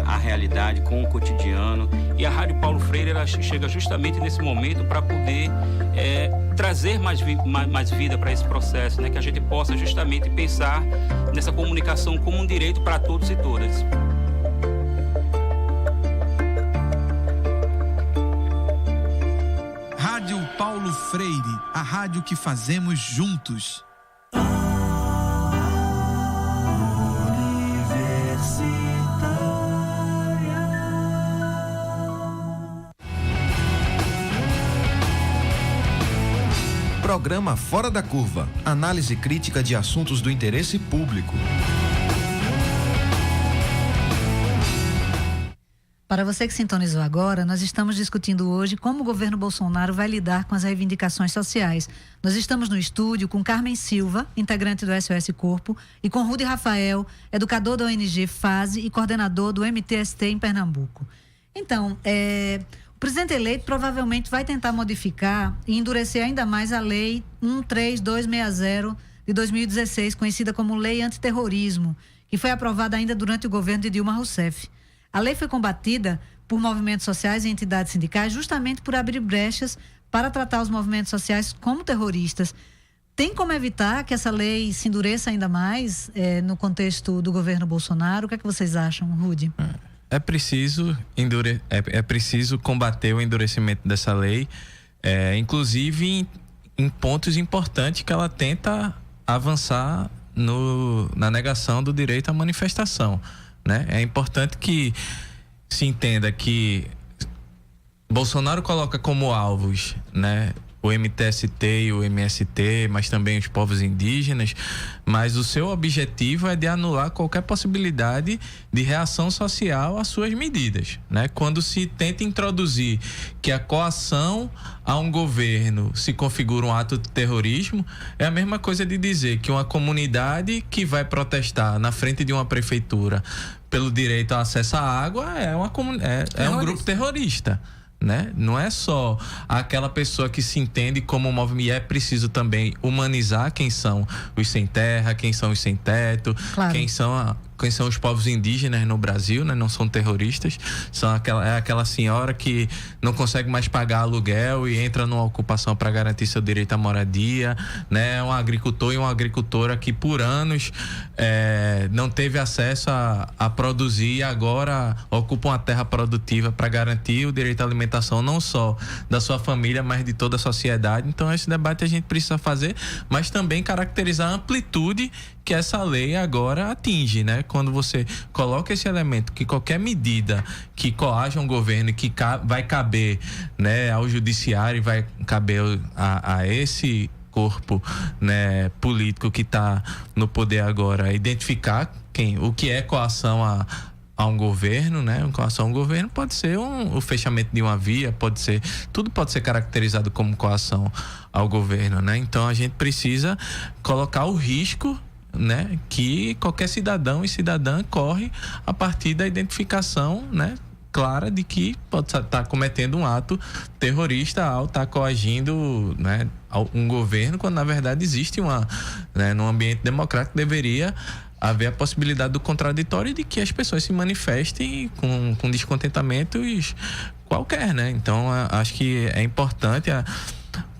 S17: a realidade, com o cotidiano.
S18: E a Rádio Paulo Freire ela chega justamente nesse momento para poder trazer mais vida para esse processo, né, que a gente possa justamente pensar nessa comunicação como um direito para todos e todas.
S2: Rádio Paulo Freire, a rádio que fazemos juntos. Programa Fora da Curva, análise crítica de assuntos do interesse público.
S3: Para você que sintonizou agora, nós estamos discutindo hoje como o governo Bolsonaro vai lidar com as reivindicações sociais. Nós estamos no estúdio com Carmen Silva, integrante do SOS Corpo, e com Rudy Rafael, educador da ONG FASE e coordenador do MTST em Pernambuco. Então, o presidente eleito provavelmente vai tentar modificar e endurecer ainda mais a lei 13260 de 2016, conhecida como Lei Antiterrorismo, que foi aprovada ainda durante o governo de Dilma Rousseff. A lei foi combatida por movimentos sociais e entidades sindicais justamente por abrir brechas para tratar os movimentos sociais como terroristas. Tem como evitar que essa lei se endureça ainda mais no contexto do governo Bolsonaro? O que é que vocês acham, Rudy?
S6: É preciso combater o endurecimento dessa lei, inclusive em pontos importantes que ela tenta avançar na negação do direito à manifestação, né? É importante que se entenda que Bolsonaro coloca como alvos, né, o MTST e o MST, mas também os povos indígenas, mas o seu objetivo é de anular qualquer possibilidade de reação social às suas medidas, né? Quando se tenta introduzir que a coação a um governo se configura um ato de terrorismo, é a mesma coisa de dizer que uma comunidade que vai protestar na frente de uma prefeitura pelo direito ao acesso à água é um grupo terrorista, né? Não é só aquela pessoa que se entende como um movimento, e é preciso também humanizar quem são os sem terra, quem são os sem teto, claro. quem são os povos indígenas no Brasil, né? Não são terroristas, é aquela senhora que não consegue mais pagar aluguel e entra numa ocupação para garantir seu direito à moradia, né? Um agricultor e uma agricultora que por anos não teve acesso a produzir e agora ocupa uma terra produtiva para garantir o direito à alimentação não só da sua família, mas de toda a sociedade. Então esse debate a gente precisa fazer, mas também caracterizar a amplitude que essa lei agora atinge, né? Quando você coloca esse elemento que qualquer medida que coaja um governo, que vai caber, né, ao judiciário, vai caber a esse corpo, né, político que está no poder agora, identificar o que é coação a um governo, né? Coação a um governo pode ser o fechamento de uma via, tudo pode ser caracterizado como coação ao governo, né? Então a gente precisa colocar o risco, né, que qualquer cidadão e cidadã corre a partir da identificação, né, clara de que pode estar cometendo um ato terrorista ao estar coagindo, né, um governo, quando na verdade existe num ambiente democrático deveria haver a possibilidade do contraditório, de que as pessoas se manifestem com descontentamentos qualquer, né? Então acho que é importante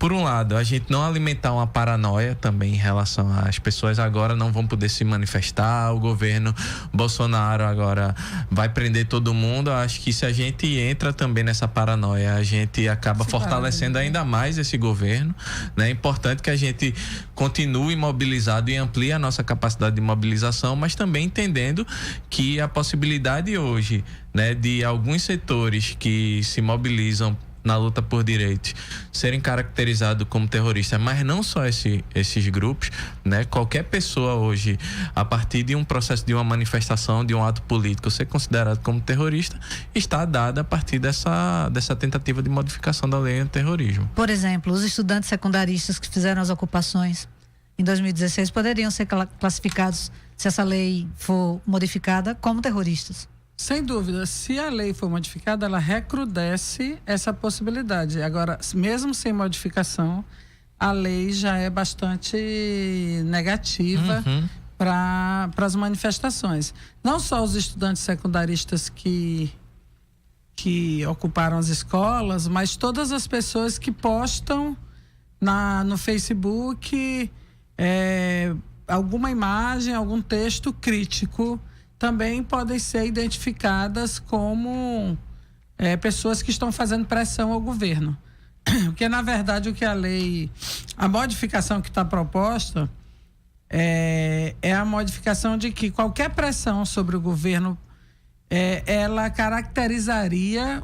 S6: por um lado, a gente não alimentar uma paranoia também em relação às pessoas agora não vão poder se manifestar, o governo Bolsonaro agora vai prender todo mundo. Acho que se a gente entra também nessa paranoia, a gente acaba fortalecendo ainda mais esse governo, né? É importante que a gente continue mobilizado e amplie a nossa capacidade de mobilização, mas também entendendo que a possibilidade hoje, né, de alguns setores que se mobilizam na luta por direitos serem caracterizados como terroristas, mas não só esses grupos, né? Qualquer pessoa hoje, a partir de um processo de uma manifestação, de um ato político, ser considerado como terrorista, está dada a partir dessa tentativa de modificação da lei antiterrorismo.
S3: Por exemplo, os estudantes secundaristas que fizeram as ocupações em 2016 poderiam ser classificados, se essa lei for modificada, como terroristas?
S4: Sem dúvida, se a lei for modificada, ela recrudesce essa possibilidade. Agora, mesmo sem modificação, a lei já é bastante negativa para as manifestações. Não só os estudantes secundaristas que ocuparam as escolas, mas todas as pessoas que postam no Facebook alguma imagem, algum texto crítico, também podem ser identificadas como pessoas que estão fazendo pressão ao governo. Porque, na verdade, a modificação que está proposta é a modificação de que qualquer pressão sobre o governo, ela caracterizaria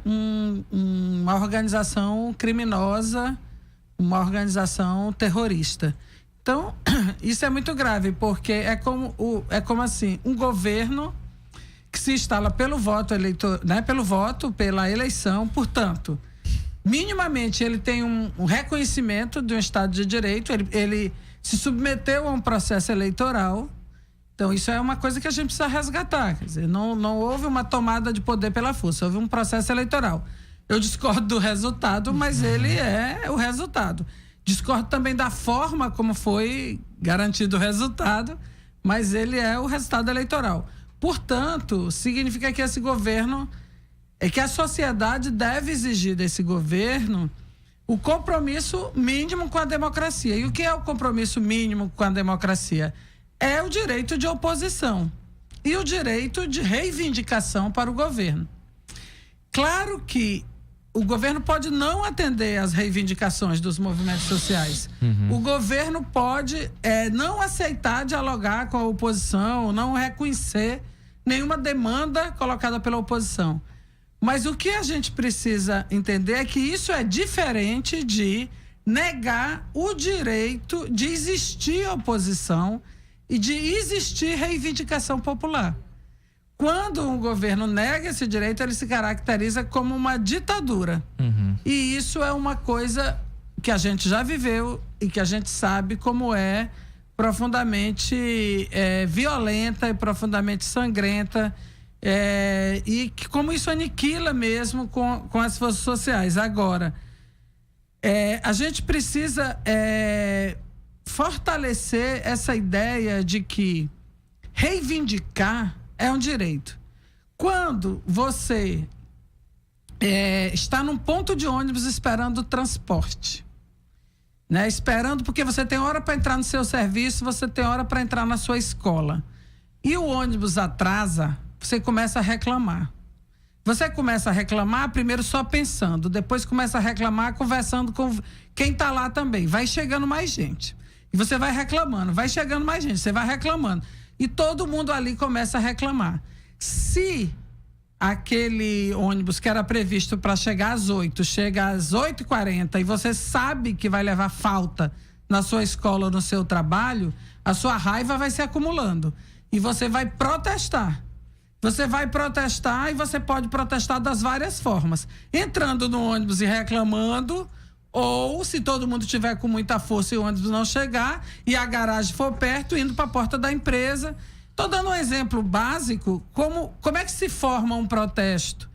S4: uma organização criminosa, uma organização terrorista. Então, isso é muito grave, porque é como assim, um governo que se instala pelo voto pela eleição, portanto, minimamente ele tem um reconhecimento de um Estado de Direito, ele se submeteu a um processo eleitoral. Então, isso é uma coisa que a gente precisa resgatar. Quer dizer, não houve uma tomada de poder pela força, houve um processo eleitoral. Eu discordo do resultado, mas ele é o resultado. Discordo também da forma como foi garantido o resultado, mas ele é o resultado eleitoral. Portanto, significa que esse governo, que a sociedade deve exigir desse governo o compromisso mínimo com a democracia. E o que é o compromisso mínimo com a democracia? É o direito de oposição e o direito de reivindicação para o governo. Claro que o governo pode não atender às reivindicações dos movimentos sociais. O governo pode não aceitar dialogar com a oposição, não reconhecer nenhuma demanda colocada pela oposição. Mas o que a gente precisa entender é que isso é diferente de negar o direito de existir oposição e de existir reivindicação popular. Quando um governo nega esse direito, ele se caracteriza como uma ditadura. E isso é uma coisa que a gente já viveu e que a gente sabe como é profundamente violenta e profundamente sangrenta, e que como isso aniquila mesmo com as forças sociais. Agora, a gente precisa fortalecer essa ideia de que reivindicar é um direito. Quando você está num ponto de ônibus esperando o transporte, né? Esperando porque você tem hora para entrar no seu serviço, você tem hora para entrar na sua escola, e o ônibus atrasa, você começa a reclamar. Você começa a reclamar primeiro só pensando, depois começa a reclamar conversando com quem está lá também. Vai chegando mais gente. E você vai reclamando, vai chegando mais gente, você vai reclamando. E todo mundo ali começa a reclamar. Se aquele ônibus que era previsto para chegar às 8, chega às 8h40 e você sabe que vai levar falta na sua escola ou no seu trabalho, a sua raiva vai se acumulando. E você vai protestar. Você vai protestar e você pode protestar das várias formas. Entrando no ônibus e reclamando, ou se todo mundo tiver com muita força e o ônibus não chegar e a garagem for perto, indo para a porta da empresa. Estou dando um exemplo básico, como é que se forma um protesto.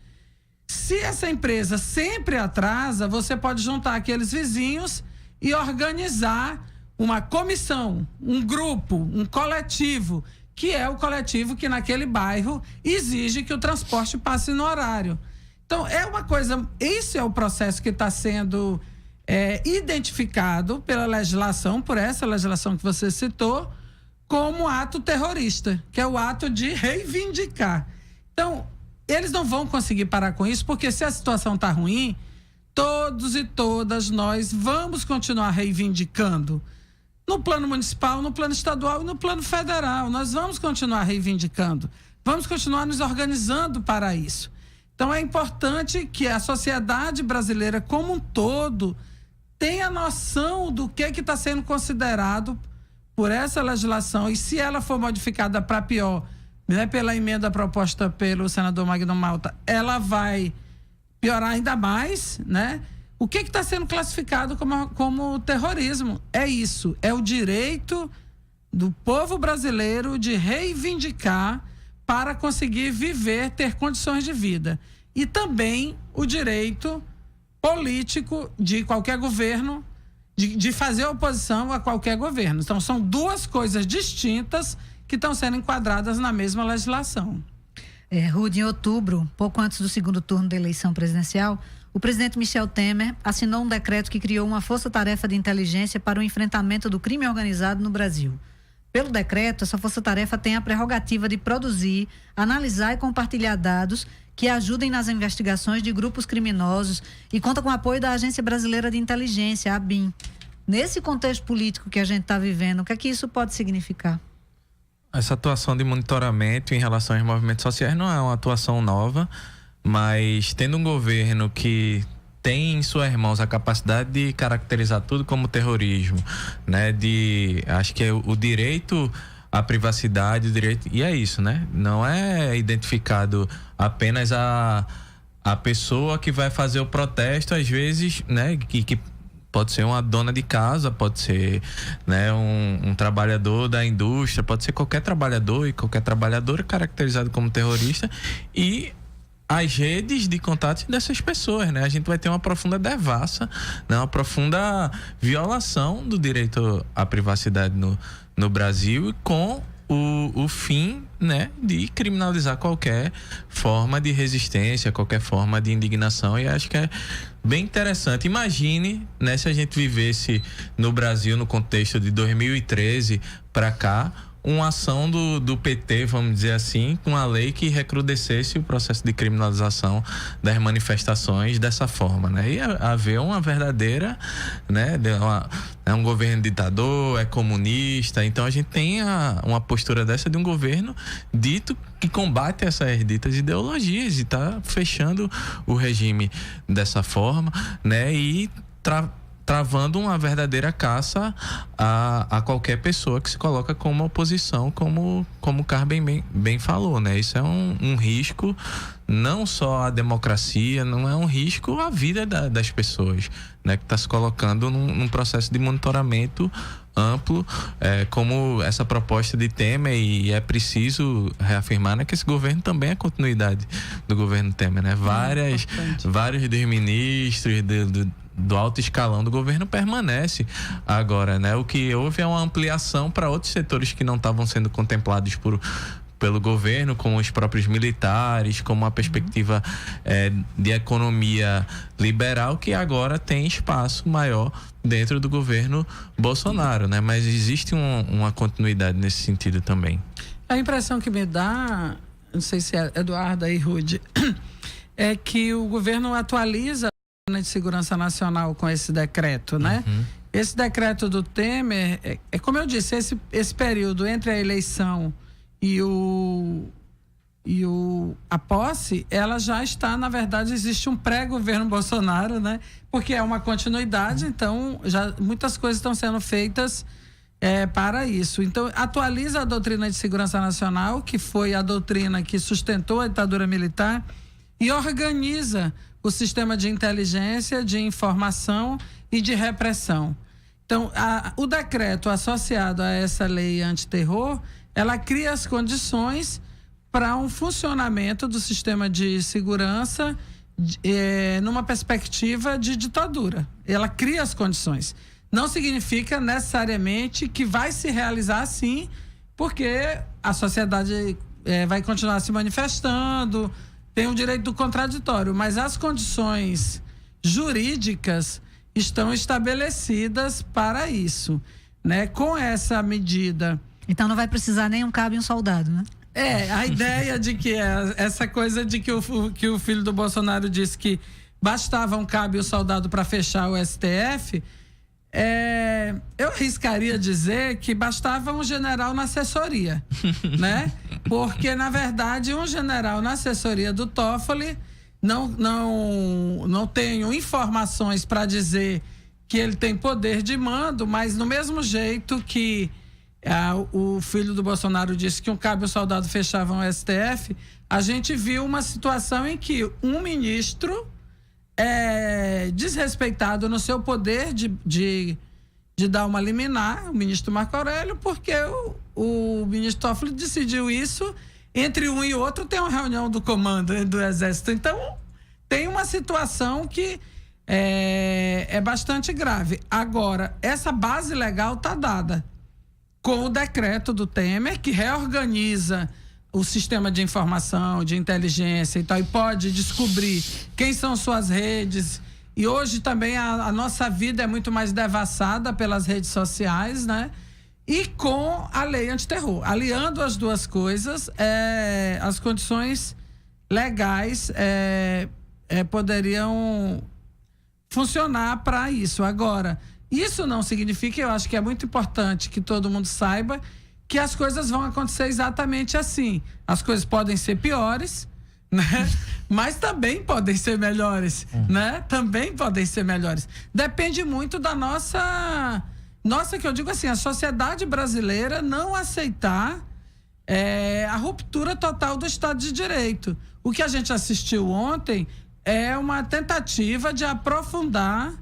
S4: Se essa empresa sempre atrasa, você pode juntar aqueles vizinhos e organizar uma comissão, um grupo, um coletivo, que é o coletivo que naquele bairro exige que o transporte passe no horário. Então, é uma coisa, esse é o processo que está sendo identificado pela legislação, por essa legislação que você citou, como ato terrorista, que é o ato de reivindicar. Então, eles não vão conseguir parar com isso, porque se a situação está ruim, todos e todas nós vamos continuar reivindicando. No plano municipal, no plano estadual e no plano federal. Nós vamos continuar reivindicando. Vamos continuar nos organizando para isso. Então, é importante que a sociedade brasileira como um todo tenha noção do que está sendo considerado por essa legislação, e se ela for modificada para pior, né, pela emenda proposta pelo senador Magno Malta, ela vai piorar ainda mais, né? O que está sendo classificado como terrorismo? É isso, é o direito do povo brasileiro de reivindicar para conseguir viver, ter condições de vida. E também o direito político de qualquer governo, de fazer oposição a qualquer governo. Então, são duas coisas distintas que estão sendo enquadradas na mesma legislação.
S3: Rude, em outubro, pouco antes do segundo turno da eleição presidencial, o presidente Michel Temer assinou um decreto que criou uma força-tarefa de inteligência para o enfrentamento do crime organizado no Brasil. Pelo decreto, essa força-tarefa tem a prerrogativa de produzir, analisar e compartilhar dados que ajudem nas investigações de grupos criminosos e conta com o apoio da Agência Brasileira de Inteligência, a ABIN. Nesse contexto político que a gente está vivendo, o que é que isso pode significar?
S6: Essa atuação de monitoramento em relação aos movimentos sociais não é uma atuação nova, mas tendo um governo que tem em suas mãos a capacidade de caracterizar tudo como terrorismo, né? Acho que é o direito à privacidade, o direito, e é isso, né? Não é identificado apenas a pessoa que vai fazer o protesto, às vezes, né? Que pode ser uma dona de casa, pode ser, né, um trabalhador da indústria, pode ser qualquer trabalhador e qualquer trabalhadora caracterizado como terrorista, e as redes de contato dessas pessoas, né? A gente vai ter uma profunda devassa, né? Uma profunda violação do direito à privacidade no Brasil, e com o fim, né, de criminalizar qualquer forma de resistência, qualquer forma de indignação. E acho que é bem interessante. Imagine, né, se a gente vivesse no Brasil no contexto de 2013 para cá, uma ação do PT, vamos dizer assim, com a lei que recrudescesse o processo de criminalização das manifestações dessa forma, né? E haver uma verdadeira, né, é um governo ditador, é comunista. Então a gente tem uma postura dessa de um governo dito que combate essas ditas ideologias e está fechando o regime dessa forma, né? E travando uma verdadeira caça a qualquer pessoa que se coloca como oposição, como o Carmen bem falou, né? Isso é um risco não só à democracia, não é um risco à vida das pessoas, né? Que está se colocando num processo de monitoramento amplo, como essa proposta de Temer, e é preciso reafirmar, né, que esse governo também é continuidade do governo Temer, né? Vários dos ministros do alto escalão do governo permanece agora, né? O que houve é uma ampliação para outros setores que não estavam sendo contemplados pelo governo, como os próprios militares, como uma perspectiva de economia liberal, que agora tem espaço maior dentro do governo Bolsonaro, né? Mas existe uma continuidade nesse sentido também.
S4: A impressão que me dá, não sei se é Eduardo aí, Rude, é que o governo atualiza de Segurança Nacional com esse decreto, né? Esse decreto do Temer, como eu disse, esse período entre a eleição e a posse, ela já está, na verdade, existe um pré-governo Bolsonaro, né? Porque é uma continuidade, então já muitas coisas estão sendo feitas para isso. Então, atualiza a doutrina de segurança nacional, que foi a doutrina que sustentou a ditadura militar, e organiza o sistema de inteligência, de informação e de repressão. Então, o decreto associado a essa lei antiterror, ela cria as condições para um funcionamento do sistema de segurança numa perspectiva de ditadura. Ela cria as condições. Não significa necessariamente que vai se realizar assim, porque a sociedade vai continuar se manifestando, tem o direito do contraditório, mas as condições jurídicas estão estabelecidas para isso, né? Com essa medida.
S3: Então não vai precisar nem um cabo e um soldado, né?
S4: A ideia de que essa coisa de que o filho do Bolsonaro disse que bastava um cabo e um soldado para fechar o STF, eu arriscaria dizer que bastava um general na assessoria, né? Porque, na verdade, um general na assessoria do Toffoli, não tenho informações para dizer que ele tem poder de mando, mas no mesmo jeito que o filho do Bolsonaro disse que um cabo e um soldado fechavam o STF, a gente viu uma situação em que um ministro desrespeitado no seu poder de dar uma liminar, o ministro Marco Aurélio, porque o ministro Toffoli decidiu isso. Entre um e outro tem uma reunião do comando do Exército. Então, tem uma situação que é bastante grave. Agora, essa base legal está dada com o decreto do Temer, que reorganiza o sistema de informação, de inteligência e tal, e pode descobrir quem são suas redes. E hoje também a nossa vida é muito mais devassada pelas redes sociais, né? E com a lei antiterror. Aliando as duas coisas, as condições legais poderiam funcionar para isso. Agora, isso não significa, eu acho que é muito importante que todo mundo saiba, que as coisas vão acontecer exatamente assim. As coisas podem ser piores, né? Mas também podem ser melhores, né? Também podem ser melhores. Depende muito da nossa, que eu digo assim, a sociedade brasileira não aceitar a ruptura total do Estado de Direito. O que a gente assistiu ontem é uma tentativa de aprofundar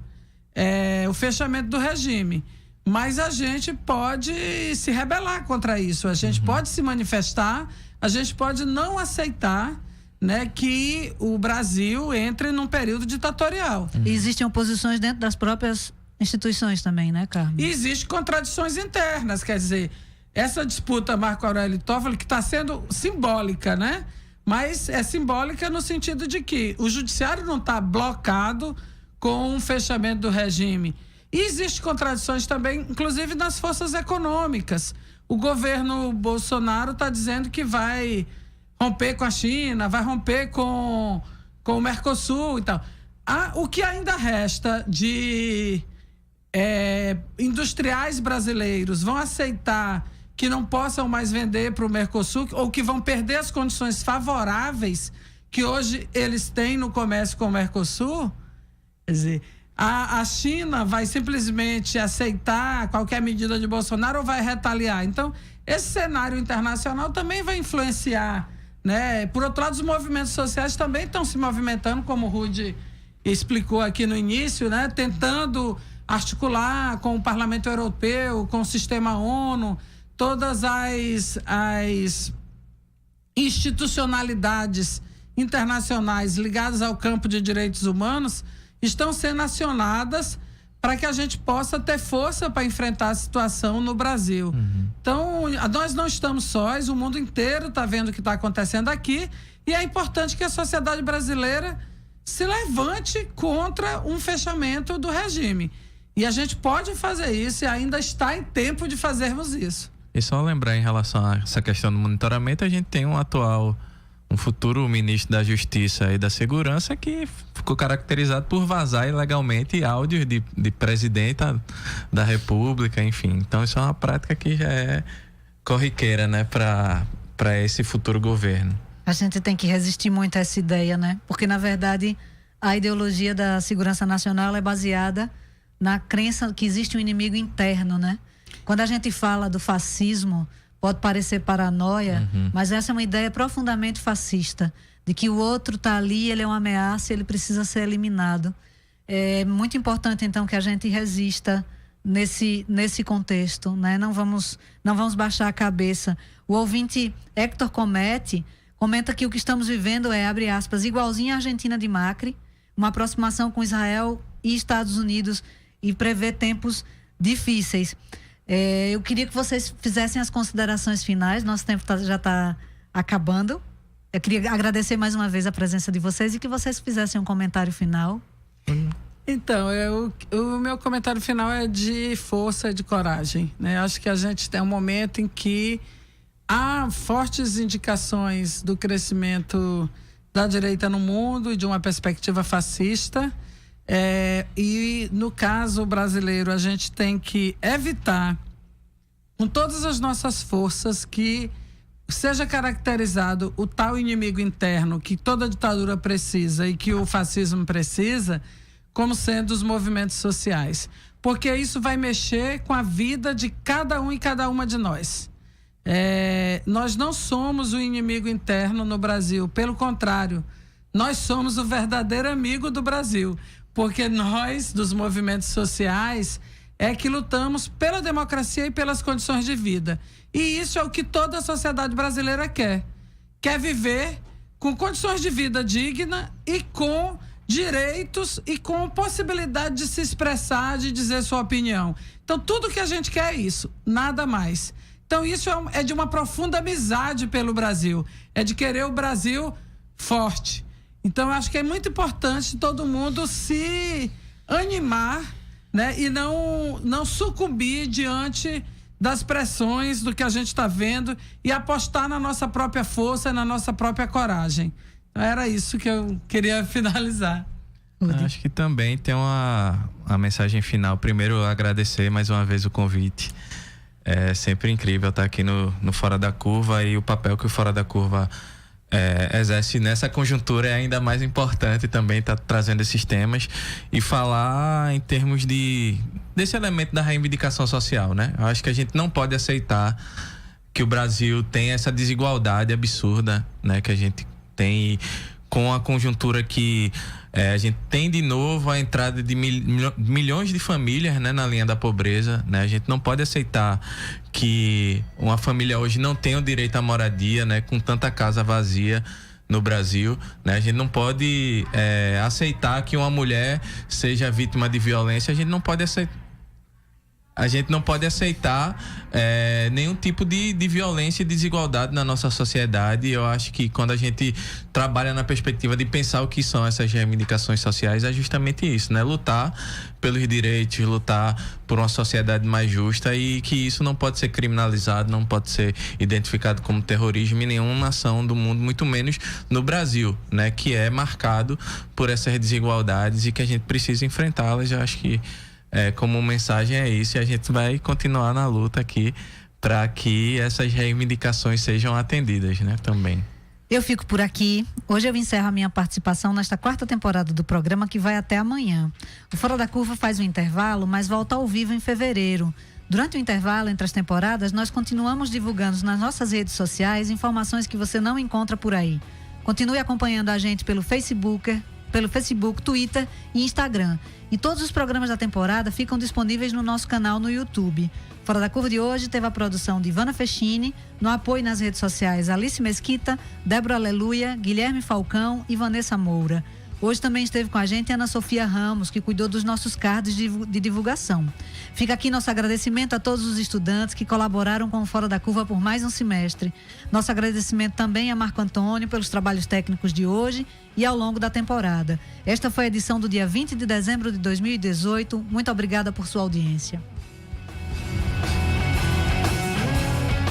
S4: o fechamento do regime. Mas a gente pode se rebelar contra isso, a gente pode se manifestar, a gente pode não aceitar, né, que o Brasil entre num período ditatorial.
S3: E existem oposições dentro das próprias instituições também, né, Carmen?
S4: E existem contradições internas, quer dizer, essa disputa Marco Aurélio Toffoli que está sendo simbólica, né? Mas é simbólica no sentido de que o judiciário não está blocado com o fechamento do regime. E existem contradições também, inclusive nas forças econômicas. O governo Bolsonaro está dizendo que vai romper com a China, vai romper com o Mercosul e tal. O que ainda resta de industriais brasileiros vão aceitar que não possam mais vender para o Mercosul ou que vão perder as condições favoráveis que hoje eles têm no comércio com o Mercosul? Quer dizer, a China vai simplesmente aceitar qualquer medida de Bolsonaro ou vai retaliar? Então, esse cenário internacional também vai influenciar, né? Por outro lado, os movimentos sociais também estão se movimentando, como o Rudy explicou aqui no início, né? Tentando articular com o Parlamento Europeu, com o sistema ONU, todas as institucionalidades internacionais ligadas ao campo de direitos humanos estão sendo acionadas para que a gente possa ter força para enfrentar a situação no Brasil. Então, nós não estamos sós, o mundo inteiro está vendo o que está acontecendo aqui e é importante que a sociedade brasileira se levante contra um fechamento do regime. E a gente pode fazer isso e ainda está em tempo de fazermos isso.
S6: E só lembrar em relação a essa questão do monitoramento, a gente tem um futuro ministro da Justiça e da Segurança que ficou caracterizado por vazar ilegalmente áudios de presidente da República, enfim. Então isso é uma prática que já é corriqueira, né, para esse futuro governo.
S3: A gente tem que resistir muito a essa ideia, né? Porque, na verdade, a ideologia da segurança nacional é baseada na crença que existe um inimigo interno, né? Quando a gente fala do fascismo, pode parecer paranoia, mas essa é uma ideia profundamente fascista, de que o outro está ali, ele é uma ameaça, ele precisa ser eliminado. É muito importante, então, que a gente resista nesse contexto, né? Não vamos baixar a cabeça. O ouvinte Hector comenta que o que estamos vivendo é, abre aspas, igualzinho à Argentina de Macri, uma aproximação com Israel e Estados Unidos e prevê tempos difíceis. Eu queria que vocês fizessem as considerações finais, nosso tempo já está acabando. Eu queria agradecer mais uma vez a presença de vocês e que vocês fizessem um comentário final.
S4: Então, o meu comentário final é de força e de coragem, né? Acho que a gente tem um momento em que há fortes indicações do crescimento da direita no mundo e de uma perspectiva fascista. E no caso brasileiro, a gente tem que evitar, com todas as nossas forças, que seja caracterizado o tal inimigo interno que toda ditadura precisa e que o fascismo precisa, como sendo os movimentos sociais. Porque isso vai mexer com a vida de cada um e cada uma de nós. Nós não somos o inimigo interno no Brasil, pelo contrário, nós somos o verdadeiro amigo do Brasil. Porque nós, dos movimentos sociais, é que lutamos pela democracia e pelas condições de vida. E isso é o que toda a sociedade brasileira quer. Quer viver com condições de vida digna e com direitos e com possibilidade de se expressar, de dizer sua opinião. Então, tudo que a gente quer é isso, nada mais. Então, isso é de uma profunda amizade pelo Brasil. É de querer o Brasil forte. Então, eu acho que é muito importante todo mundo se animar, né? E não sucumbir diante das pressões do que a gente está vendo e apostar na nossa própria força, na nossa própria coragem. Então, era isso que eu queria finalizar.
S6: Acho que também tem uma mensagem final. Primeiro, agradecer mais uma vez o convite. É sempre incrível estar aqui no Fora da Curva, e o papel que o Fora da Curva exerce nessa conjuntura é ainda mais importante também, estar trazendo esses temas e falar em termos desse elemento da reivindicação social, né? Eu acho que a gente não pode aceitar que o Brasil tenha essa desigualdade absurda, né? Que a gente tem com a conjuntura que a gente tem de novo a entrada de milhões de famílias, né, na linha da pobreza, né? A gente não pode aceitar que uma família hoje não tenha o direito à moradia, né, com tanta casa vazia, no Brasil, né? A gente não pode aceitar que uma mulher seja vítima de violência. A gente não pode aceitar nenhum tipo de violência e desigualdade na nossa sociedade. Eu acho que quando a gente trabalha na perspectiva de pensar o que são essas reivindicações sociais, é justamente isso, né? Lutar pelos direitos, lutar por uma sociedade mais justa, e que isso não pode ser criminalizado, não pode ser identificado como terrorismo em nenhuma nação do mundo, muito menos no Brasil, né? Que é marcado por essas desigualdades e que a gente precisa enfrentá-las. Eu acho que como mensagem é isso, e a gente vai continuar na luta aqui para que essas reivindicações sejam atendidas, né, também.
S3: Eu fico por aqui. Hoje eu encerro a minha participação nesta 4ª temporada do programa, que vai até amanhã. O Fora da Curva faz um intervalo, mas volta ao vivo em fevereiro. Durante o intervalo entre as temporadas, nós continuamos divulgando nas nossas redes sociais informações que você não encontra por aí. Continue acompanhando a gente pelo Facebook, Twitter e Instagram. E todos os programas da temporada ficam disponíveis no nosso canal no YouTube. Fora da Curva de hoje teve a produção de Ivana Fechini, no apoio nas redes sociais Alice Mesquita, Débora Aleluia, Guilherme Falcão e Vanessa Moura. Hoje também esteve com a gente Ana Sofia Ramos, que cuidou dos nossos cards de divulgação. Fica aqui nosso agradecimento a todos os estudantes que colaboraram com o Fora da Curva por mais um semestre. Nosso agradecimento também a Marco Antônio pelos trabalhos técnicos de hoje e ao longo da temporada. Esta foi a edição do dia 20 de dezembro de 2018. Muito obrigada por sua audiência.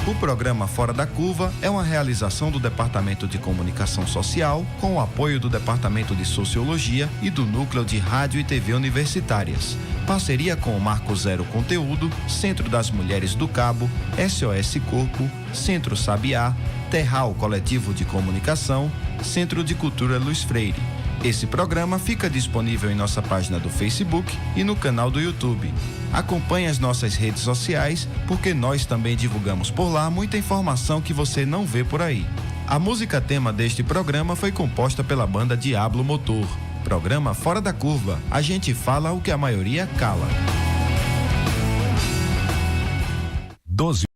S19: O programa Fora da Curva é uma realização do Departamento de Comunicação Social, com o apoio do Departamento de Sociologia e do Núcleo de Rádio e TV Universitárias. Parceria com o Marco Zero Conteúdo, Centro das Mulheres do Cabo, SOS Corpo, Centro Sabiá, Terral Coletivo de Comunicação, Centro de Cultura Luiz Freire. Esse programa fica disponível em nossa página do Facebook e no canal do YouTube. Acompanhe as nossas redes sociais, porque nós também divulgamos por lá muita informação que você não vê por aí. A música tema deste programa foi composta pela banda Diablo Motor. Programa Fora da Curva. A gente fala o que a maioria cala.
S7: 12